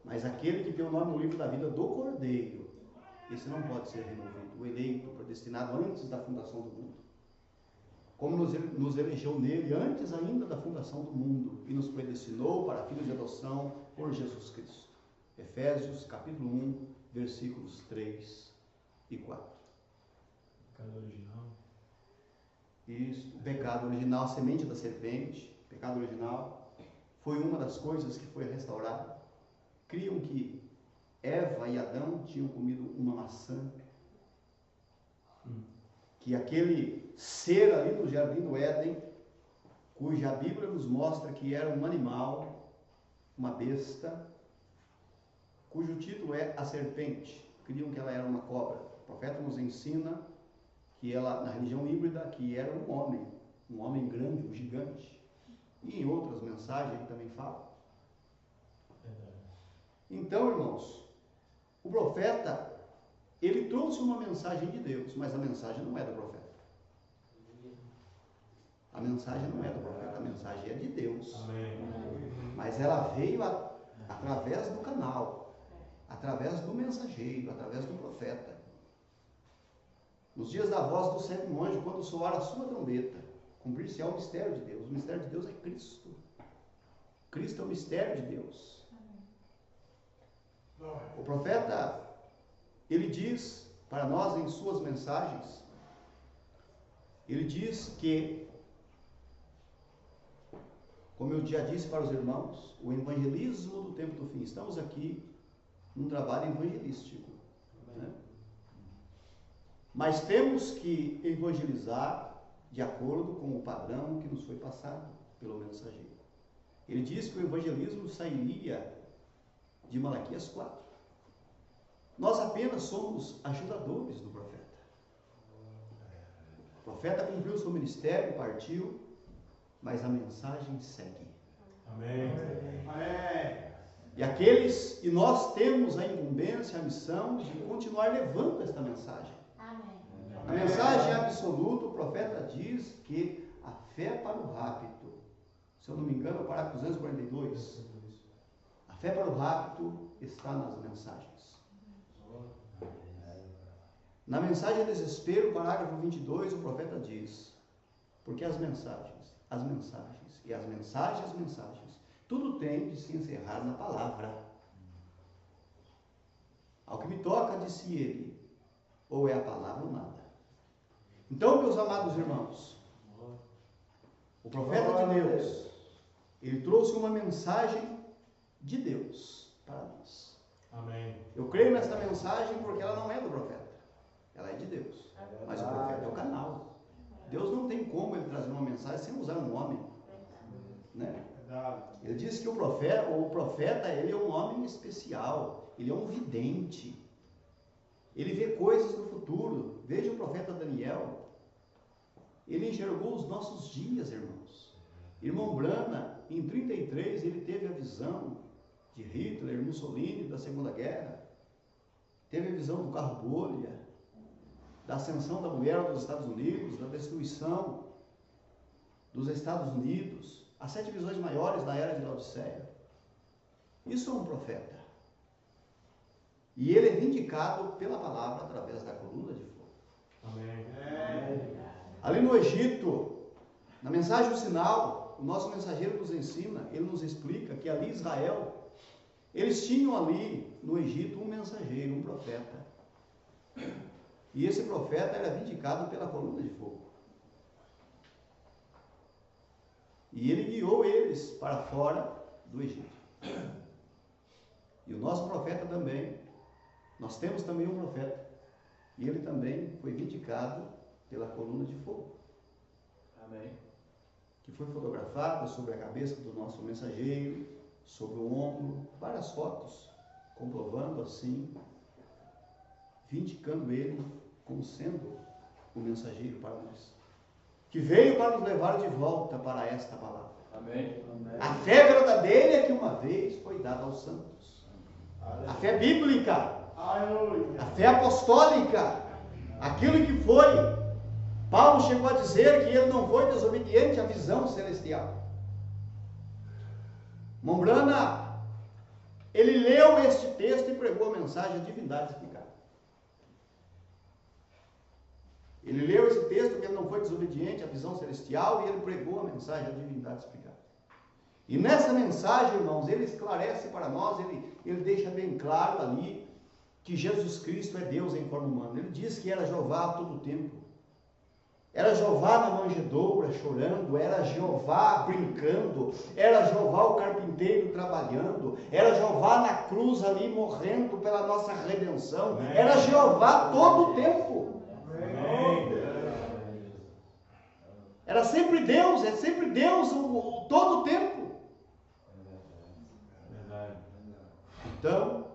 Mas aquele que tem o nome no livro da vida do Cordeiro, esse não pode ser removido. O eleito, predestinado antes da fundação do mundo. Como nos elegeu nele antes ainda da fundação do mundo e nos predestinou para filhos de adoção por Jesus Cristo. Efésios capítulo 1, versículos 3 e 4. Pecado original. Isso, o pecado original, a semente da serpente, pecado original, foi uma das coisas que foi restaurada. Criam que Eva e Adão tinham comido uma maçã, que aquele ser ali no jardim do Éden, cuja Bíblia nos mostra que era um animal, uma besta, cujo título é a serpente. Criam que ela era uma cobra. O profeta nos ensina que ela, na religião híbrida, que era um homem grande, um gigante. E em outras mensagens ele também fala. Então, irmãos, o profeta, ele trouxe uma mensagem de Deus, mas a mensagem não é do profeta. A mensagem não é do profeta, a mensagem é de Deus. Amém. Mas ela veio através do canal, através do mensageiro, através do profeta. Nos dias da voz do sétimo anjo, quando soar a sua trombeta, cumprir-se-á o mistério de Deus. O mistério de Deus é Cristo. Cristo é o mistério de Deus. O profeta, ele diz para nós em suas mensagens, ele diz que, como eu já disse para os irmãos, o evangelismo do tempo do fim. Estamos aqui num trabalho evangelístico, né? Mas temos que evangelizar de acordo com o padrão que nos foi passado pelo mensageiro. Ele diz que o evangelismo sairia de Malaquias 4. Nós apenas somos ajudadores do profeta. O profeta cumpriu o seu ministério, partiu, mas a mensagem segue. Amém. Amém. E nós temos a incumbência, a missão de continuar levando esta mensagem. Amém. A mensagem absoluta, o profeta diz que a fé para o rapto, se eu não me engano, é o parágrafo 242. A fé para o rapto está nas mensagens. Na mensagem desespero, parágrafo 22, o profeta diz: porque as mensagens tudo tem de se encerrar na palavra. Ao que me toca, disse ele, ou é a palavra ou nada. Então, meus amados irmãos, o profeta de Deus, ele trouxe uma mensagem de Deus para nós. Amém. Eu creio nessa mensagem porque ela não é do profeta, ela é de Deus. Mas o profeta é o canal. Deus não tem como ele trazer uma mensagem sem usar um homem, né? Ele disse que o profeta, ele é um homem especial, ele é um vidente, ele vê coisas do futuro. Veja o profeta Daniel, ele enxergou os nossos dias, irmãos. Irmão Brana, em 33, ele teve a visão de Hitler, Mussolini, da Segunda Guerra, teve a visão do carro-bolha, da ascensão da mulher dos Estados Unidos, da destruição dos Estados Unidos, as 7 visões maiores da era de Laodiceia. Isso é um profeta. E ele é vindicado pela palavra através da coluna de fogo. Amém. Ali no Egito, na mensagem do sinal, o nosso mensageiro nos ensina, ele nos explica que ali Israel, eles tinham ali no Egito um mensageiro, um profeta. E esse profeta era vindicado pela coluna de fogo. E ele guiou eles para fora do Egito. E o nosso profeta também, nós temos também um profeta. E ele também foi vindicado pela coluna de fogo. Amém. Que foi fotografada sobre a cabeça do nosso mensageiro, sobre o ombro, várias fotos, comprovando assim, vindicando ele como sendo o mensageiro para nós, que veio para nos levar de volta para esta palavra. Amém. A fé verdadeira que uma vez foi dada aos santos. A fé bíblica, a fé apostólica, aquilo que foi. Paulo chegou a dizer que ele não foi desobediente à visão celestial. Mombrana, ele leu este texto e pregou a mensagem da divindade explicada. Ele leu esse texto que ele não foi desobediente à visão celestial e ele pregou a mensagem da divindade explicada. E nessa mensagem, irmãos, ele esclarece para nós, ele deixa bem claro ali que Jesus Cristo é Deus em forma humana. Ele diz que era Jeová a todo tempo. Era Jeová na manjedoura chorando, era Jeová brincando, era Jeová o carpinteiro trabalhando, era Jeová na cruz ali morrendo pela nossa redenção, era Jeová todo o tempo. Era sempre Deus, é sempre Deus todo o tempo. Então,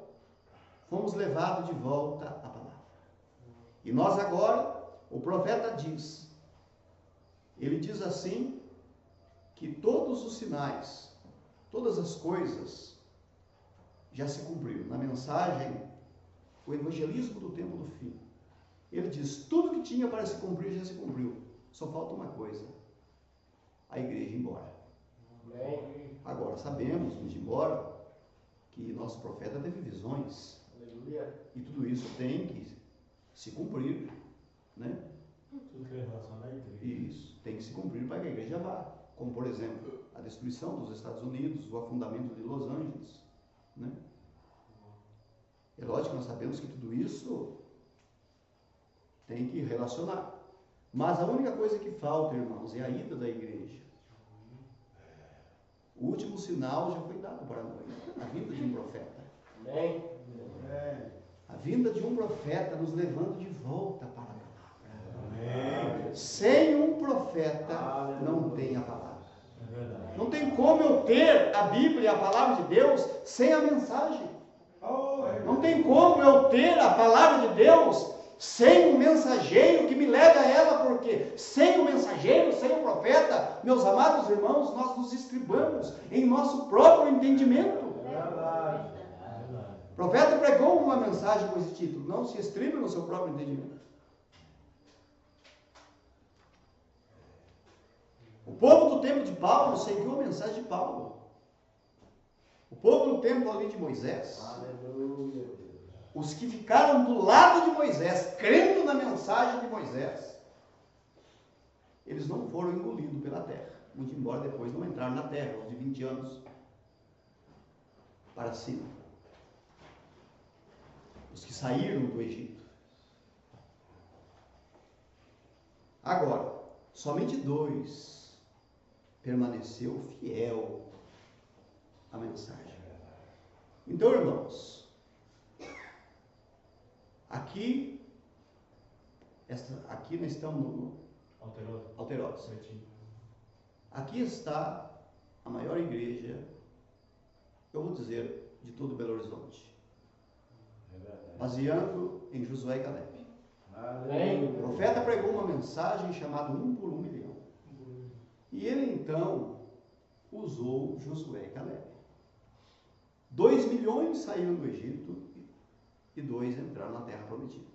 fomos levados de volta à palavra. E nós agora, o profeta diz, ele diz assim, que todos os sinais, todas as coisas já se cumpriram. Na mensagem, o evangelismo do tempo do fim, ele diz, tudo que tinha para se cumprir já se cumpriu. Só falta uma coisa, a igreja ir embora. Agora sabemos, de embora, que nosso profeta teve visões. Aleluia. E tudo isso tem que se cumprir, né? Tudo que é relacionado à igreja. Isso, tem que se cumprir para que a igreja vá. Como, por exemplo, a destruição dos Estados Unidos, o afundamento de Los Angeles, né? É lógico que nós sabemos que tudo isso tem que relacionar. Mas a única coisa que falta, irmãos, é a ida da igreja. O último sinal já foi dado para nós, a vinda de um profeta. Amém. A vinda de um profeta nos levando de volta para a palavra. Amém. Sem um profeta não tem a palavra. É verdade. Não tem como eu ter a Bíblia, a palavra de Deus, sem a mensagem. Não tem como eu ter a palavra de Deus sem um mensageiro que me leve a ela, porque sem o mensageiro, sem o profeta, meus amados irmãos, nós nos estribamos em nosso próprio entendimento. O profeta pregou uma mensagem com esse título, não se estribe no seu próprio entendimento. O povo do tempo de Paulo seguiu a mensagem de Paulo. O povo do tempo ali de Moisés, os que ficaram do lado de Moisés, crendo na mensagem de Moisés, eles não foram engolidos pela terra, muito embora depois não entraram na terra, aos de 20 anos, para cima. Os que saíram do Egito. Agora, somente 2 permaneceu fiel à mensagem. Então, irmãos, aqui nós estamos no Alterosa. Aqui está a maior igreja, eu vou dizer, de todo Belo Horizonte. Baseando em Josué e Caleb. O profeta pregou uma mensagem chamada 1 por 1 milhão. E ele então usou Josué e Caleb. 2 milhões saíram do Egito e 2 entraram na terra prometida.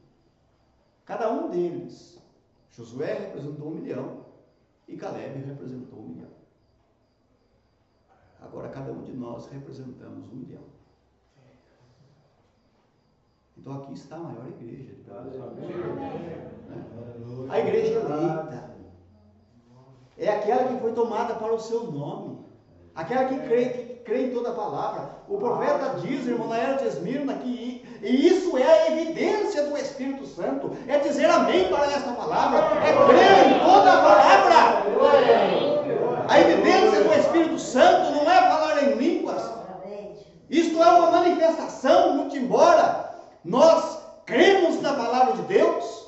Cada um deles, Josué representou 1 milhão e Caleb representou 1 milhão. Agora cada um de nós representamos 1 milhão. Então aqui está a maior igreja de Belo Horizonte. A igreja eleita é aquela que foi tomada para o seu nome, aquela que crê em toda a palavra. O profeta diz, irmão, na era de Esmirna, que isso é a evidência do Espírito Santo, é dizer amém para esta palavra, é crer em toda a palavra. A evidência do Espírito Santo não é falar em línguas, isto é uma manifestação, muito embora nós cremos na palavra de Deus.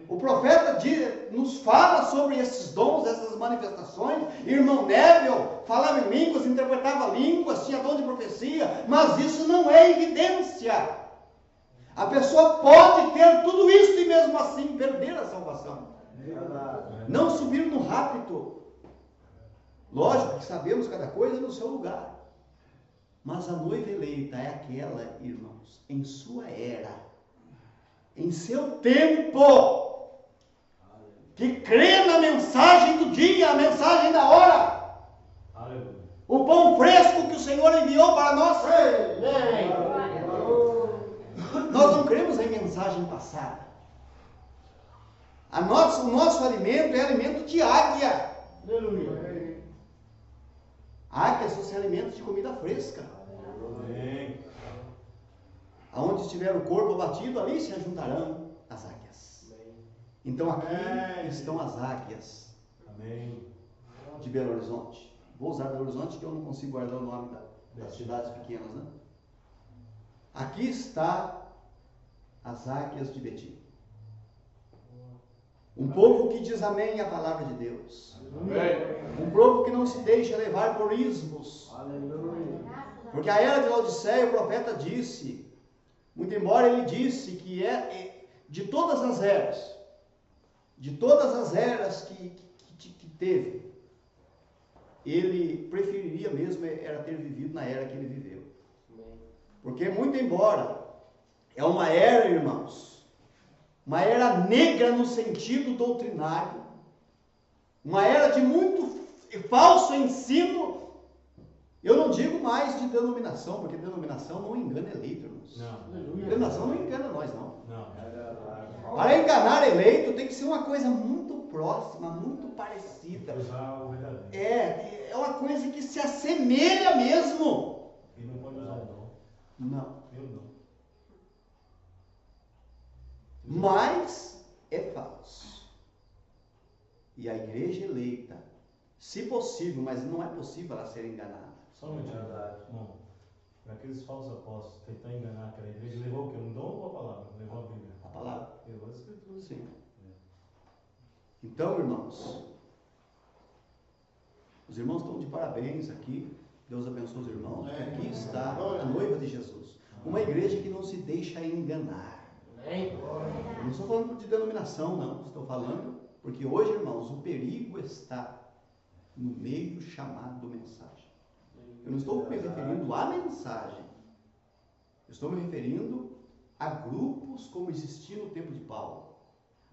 O profeta nos fala sobre esses dons, essas manifestações. Irmão Neville falava em línguas, interpretava línguas, tinha dom de profecia, mas isso não é evidência. A pessoa pode ter tudo isso e mesmo assim perder a salvação. Não subir no rapto. Lógico que sabemos cada coisa no seu lugar. Mas a noiva eleita é aquela, irmãos, em sua era, em seu tempo, que crê na mensagem do dia, a mensagem da hora. Aleluia. O pão fresco que o Senhor enviou para nós. Nós não cremos em mensagem passada. O nosso alimento é alimento de águia. Aleluia. Águia só se alimenta de comida fresca. Amém. Aonde estiver o corpo abatido, ali se ajuntarão as águias. Amém. Então aqui estão as águias. Amém. De Belo Horizonte. Vou usar Belo Horizonte que eu não consigo guardar o nome das cidades pequenas, né? Aqui está as águias de Betim. Um povo que diz amém à palavra de Deus. Amém. Um povo que não se deixa levar por ismos. Aleluia. Porque a era de Laodiceia, o profeta disse, muito embora ele disse que é de todas as eras que teve, ele preferiria mesmo era ter vivido na era que ele viveu. Porque muito embora é uma era, irmãos, uma era negra no sentido doutrinário, uma era de muito falso ensino. Eu não digo mais de denominação, porque denominação não engana eleito, irmãos. Não. Denominação não engana nós, não. Para enganar eleito tem que ser uma coisa muito próxima, muito parecida. É uma coisa que se assemelha mesmo. E não pode usar o dom. Não. Eu não. Mas é falso. E a igreja eleita, se possível, mas não é possível ela ser enganada. Só uma verdade, irmão. Aqueles falsos apóstolos tentar enganar aquela igreja, levou o quê? Um dom ou a palavra? Levou a Bíblia? A palavra. Levou a Escritura. Sim. Então, irmãos, os irmãos estão de parabéns aqui. Deus abençoe os irmãos. Aqui está a noiva de Jesus. Uma igreja que não se deixa enganar. Eu não estou falando de denominação, não. Estou falando porque hoje, irmãos, o perigo está no meio chamado mensagem. Eu não estou me referindo à mensagem. Eu estou me referindo a grupos como existia no tempo de Paulo.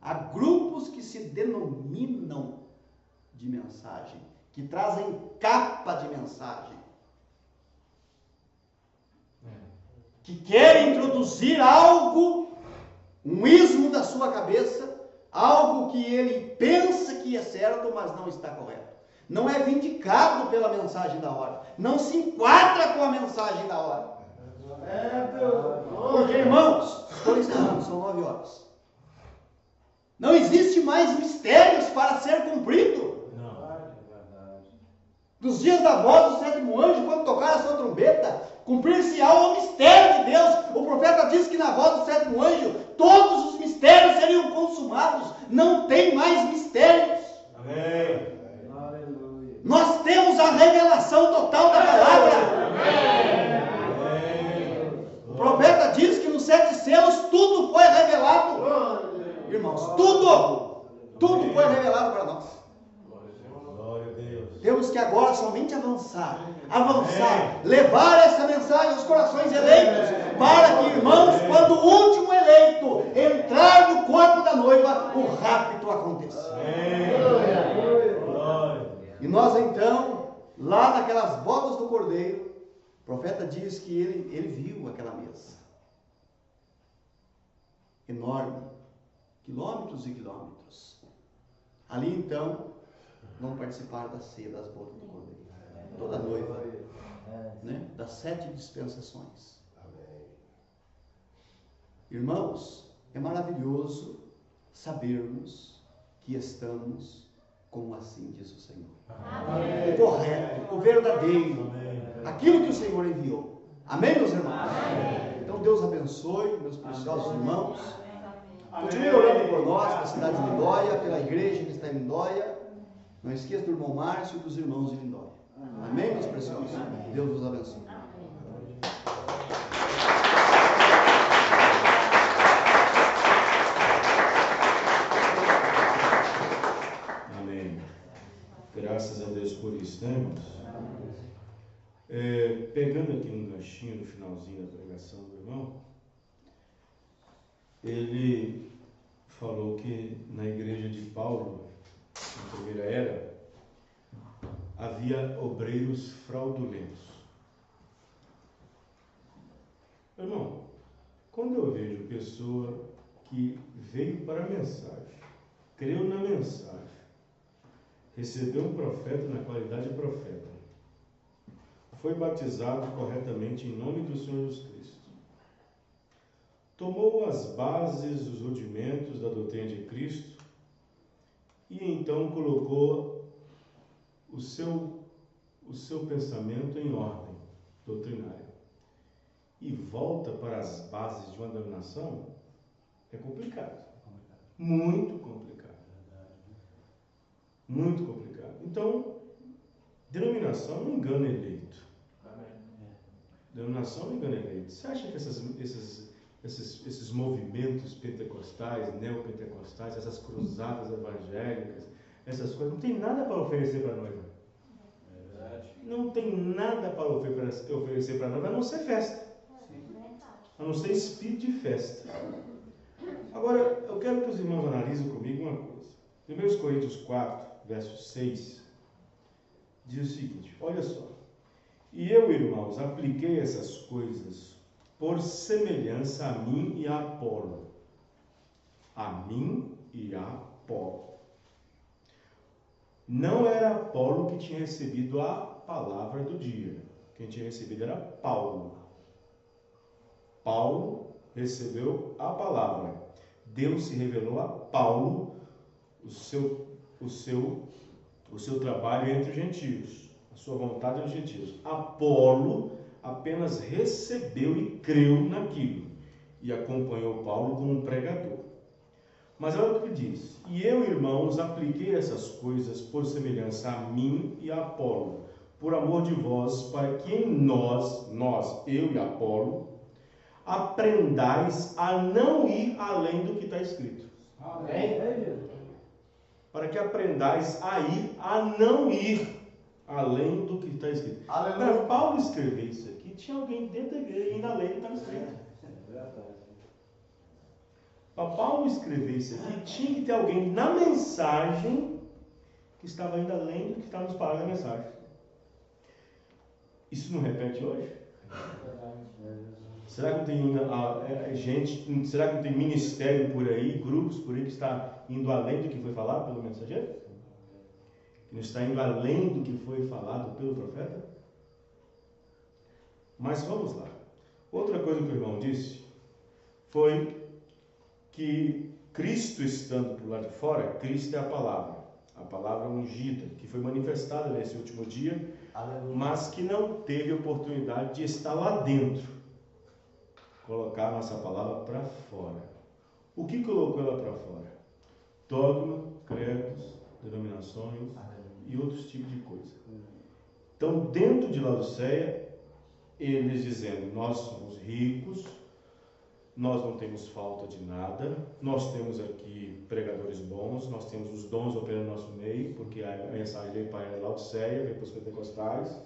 Há grupos que se denominam de mensagem, que trazem capa de mensagem, que querem introduzir algo, um ismo da sua cabeça, algo que ele pensa que é certo, mas não está correto. não é vindicado pela mensagem da hora, não se enquadra com a mensagem da hora. Porque, irmãos, estou encerrando, são 9 horas. Não existe mais mistérios para ser cumprido. Nos dias da voz do sétimo anjo, quando tocar a sua trombeta, cumprir-se-á o mistério de Deus. O profeta diz que na voz do sétimo anjo, todos os mistérios seriam consumados. Não tem mais mistérios. Amém. Nós temos a revelação total da palavra. O profeta diz que nos 7 selos tudo foi revelado. Irmãos, tudo foi revelado para nós. Temos que agora somente avançar, levar essa mensagem aos corações eleitos, para que, irmãos, quando o último eleito entrar no corpo da noiva, o rapto aconteça. E nós então, lá naquelas bodas do Cordeiro, o profeta diz que ele viu aquela mesa enorme, quilômetros e quilômetros. Ali então vão participar da ceia das bodas do Cordeiro, toda a noiva, né? Das 7 dispensações. Irmãos, é maravilhoso sabermos que estamos como assim diz o Senhor. Amém. O correto, o verdadeiro, aquilo que o Senhor enviou. Amém, meus irmãos? Amém. Então Deus abençoe meus preciosos irmãos. Continue orando por nós, pela cidade de Lindóia, pela igreja que está em Lindóia. Não esqueça do irmão Márcio e dos irmãos de Lindóia. Amém, meus preciosos? Deus vos abençoe. Amém. Graças a Deus por isso, né, irmãos? Pegando aqui um ganchinho no finalzinho da pregação do irmão, ele falou que na igreja de Paulo, na primeira era, havia obreiros fraudulentos. Irmão, quando eu vejo pessoa que veio para a mensagem, creu na mensagem, recebeu um profeta na qualidade de profeta, foi batizado corretamente em nome do Senhor Jesus Cristo, tomou as bases, os rudimentos da doutrina de Cristo, e então colocou o seu pensamento em ordem doutrinária e volta para as bases de uma denominação, é complicado. Muito complicado. Muito complicado. Então, denominação não engana eleito. Denominação não engana eleito. Você acha que esses movimentos pentecostais, neopentecostais, essas cruzadas evangélicas, essas coisas, não tem nada para oferecer para a noiva? Não tem nada para oferecer para a noiva, a não ser festa. A não ser espírito de festa. Agora, eu quero que os irmãos analisem comigo uma coisa. 1 Coríntios 4, verso 6, diz o seguinte, olha só. E eu, irmãos, apliquei essas coisas por semelhança a mim e a Apolo. A mim e a Apolo. Não era Apolo que tinha recebido a palavra do dia. Quem tinha recebido era Paulo. Paulo recebeu a palavra. Deus se revelou a Paulo o seu trabalho entre os gentios, a sua vontade entre os gentios. Apolo apenas recebeu e creu naquilo e acompanhou Paulo como um pregador. Mas olha o que diz: e eu, irmãos, apliquei essas coisas por semelhança a mim e a Apolo, por amor de vós, para que em nós, eu e Apolo, aprendais a não ir além do que está escrito. Amém. Para que aprendais a não ir além do que está escrito. Para Paulo escrever isso aqui, tinha alguém dentro da igreja indo além do que está escrito. Para Paulo escrever isso aqui, tinha que ter alguém na mensagem que estava indo além do que estava nos palavras da mensagem. Isso não repete hoje? Será que não tem gente, será que não tem ministério por aí, grupos por aí que está indo além do que foi falado pelo mensageiro? Que não está indo além do que foi falado pelo profeta? Mas vamos lá. Outra coisa que o irmão disse foi que Cristo estando por lá de fora, Cristo é a palavra ungida, que foi manifestada nesse último dia, Aleluia. mas que não teve oportunidade de estar lá dentro, colocar a nossa palavra para fora. O que colocou ela para fora? Dogma, credos, denominações e outros tipos de coisa. Então, dentro de Laodiceia, eles dizendo, nós somos ricos, nós não temos falta de nada, nós temos aqui pregadores bons, nós temos os dons operando no nosso meio, porque a mensagem veio para Laodiceia, veio para os pentecostais,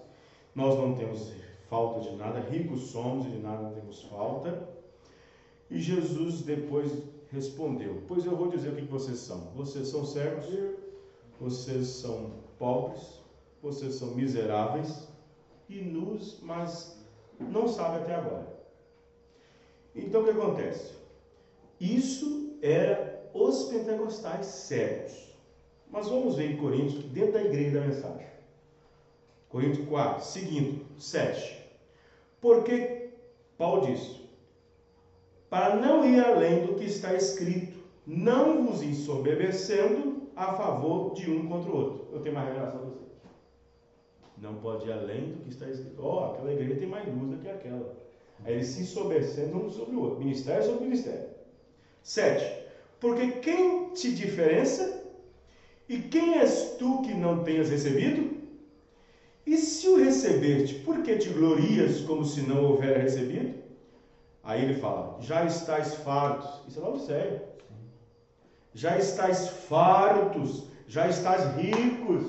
nós não temos falta de nada, ricos somos e de nada não temos falta. E Jesus depois respondeu, pois eu vou dizer o que vocês são. Vocês são servos, vocês são pobres, vocês são miseráveis e nus, mas não sabem até agora. Então o que acontece? Isso era os pentecostais sérios. Mas vamos ver em Coríntios, dentro da igreja da mensagem. Coríntios 4, seguindo, 7. Porque Paulo disse, para não ir além do que está escrito, não vos ensoberbecendo a favor de um contra o outro. Eu tenho uma revelação para você. Não pode ir além do que está escrito. Aquela igreja tem mais luz do que aquela. Aí eles se ensoberbecendo um sobre o outro. Ministério sobre ministério. 7. Porque quem te diferença? E quem és tu que não tenhas recebido? E se o recebeste, por que te glorias como se não houvera recebido? Aí ele fala, já estáis fartos. Isso é logo sério. Já estáis fartos, já estáis ricos.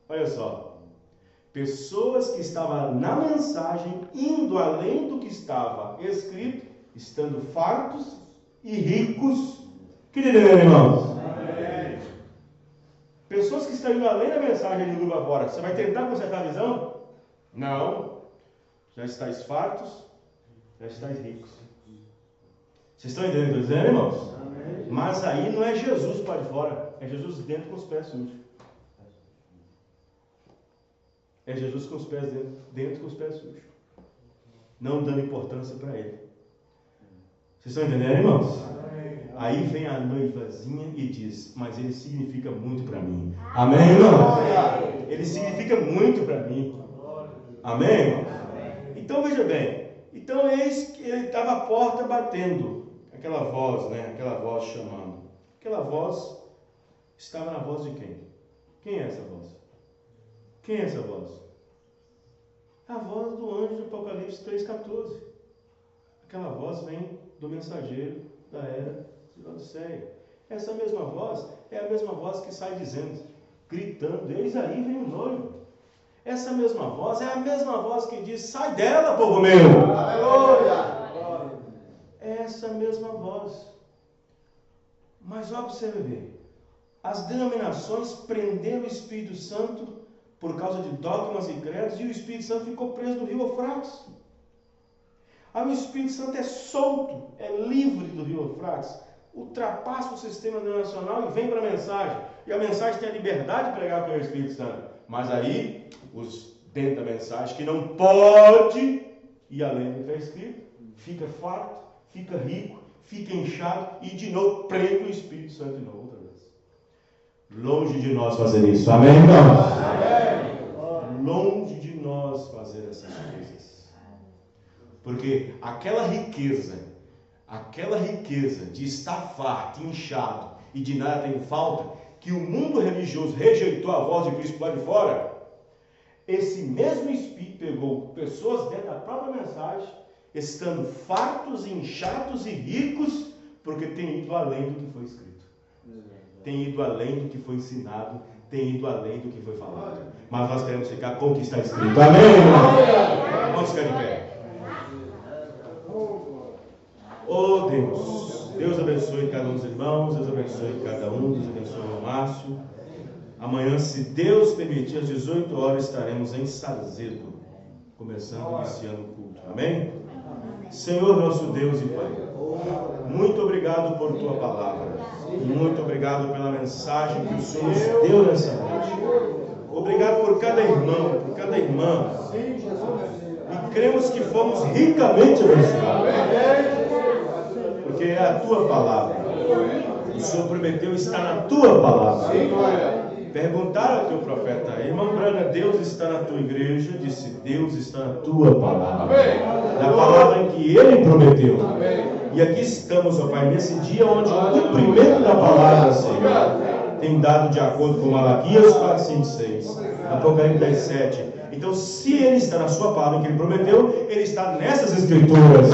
Olha só. Pessoas que estavam na mensagem, indo além do que estava escrito, estando fartos e ricos. Que entendeu, irmãos? Amém. Pessoas que estão indo além da mensagem do grupo agora. Você vai tentar consertar a visão? Não. Já estáis fartos, já estáis ricos. Vocês estão entendendo o que eu estou dizendo, irmãos? Amém. Mas aí não é Jesus para de fora, é Jesus dentro com os pés sujos. É Jesus com os pés dentro com os pés sujos. Não dando importância para ele. Vocês estão entendendo, irmãos? Amém. Aí vem a noivazinha e diz, mas ele significa muito para mim. Amém, irmãos? Ele significa muito para mim. Amém, irmãos? Então veja bem. Então eis que ele estava à porta batendo. Aquela voz, né? Aquela voz chamando. Aquela voz estava na voz de quem? Quem é essa voz? Quem é essa voz? A voz do anjo do Apocalipse 3,14. Aquela voz vem do mensageiro da era de Laodiceia. Essa mesma voz é a mesma voz que sai dizendo, gritando, eis aí vem o noivo. Essa mesma voz é a mesma voz que diz, sai dela, povo meu. Aleluia! É essa mesma voz. Mas observe bem, as denominações prenderam o Espírito Santo por causa de dogmas e credos, e o Espírito Santo ficou preso no rio Eufrates. Aí o Espírito Santo é solto, é livre do rio Eufrates, ultrapassa o sistema denominacional e vem para a mensagem. E a mensagem tem a liberdade de pregar pelo Espírito Santo. Mas aí, os dentro da mensagem, que não pode ir além do que está escrito, fica farto, fica rico, fica inchado e de novo prende o Espírito Santo de novo, outra vez. Longe de nós fazer isso. Amém, irmãos? Amém. Longe de nós fazer essas coisas. Porque aquela riqueza de estar farto, inchado e de nada tem falta, que o mundo religioso rejeitou a voz de Cristo lá de fora, esse mesmo Espírito pegou pessoas dentro da própria mensagem, estando fartos, inchados e ricos, porque tem ido além do que foi escrito. Tem ido além do que foi ensinado, tem ido além do que foi falado. Mas nós queremos ficar com o que está escrito. Amém, irmão? Vamos ficar de pé. Oh Deus, Deus abençoe cada um dos irmãos, Deus abençoe cada um, Deus abençoe o Márcio. Amanhã, se Deus permitir, às 18 horas estaremos em Sarzedo, começando, iniciando o culto. Amém? Senhor nosso Deus e Pai, muito obrigado por Tua palavra, muito obrigado pela mensagem que o Senhor nos deu nessa noite. irmão, por cada irmã. E cremos que fomos ricamente abençoados. Porque é a tua palavra. O Senhor prometeu estar na tua palavra. Perguntaram ao teu profeta, irmão Brana, Deus está na tua igreja? Disse, Deus está na tua palavra. Na palavra que Ele prometeu. E aqui estamos, ó Pai, nesse dia onde o cumprimento da palavra, Senhor, tem dado de acordo com Malaquias 4, 5, 6, Apocalipse 10, 7. Então, se Ele está na sua palavra que Ele prometeu, Ele está nessas escrituras.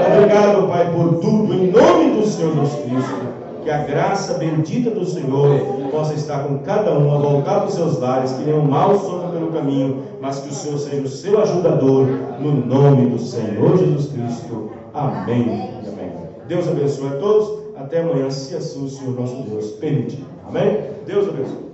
Obrigado, Pai, por tudo, em nome do Senhor Jesus Cristo. Que a graça bendita do Senhor possa estar com cada um a voltar para os seus lares, que nenhum mal sofra pelo caminho, mas que o Senhor seja o seu ajudador, no nome do Senhor Jesus Cristo. Amém. Amém. Deus abençoe a todos. Até amanhã, se assim o Senhor nosso Deus permitir. Amém? Deus abençoe.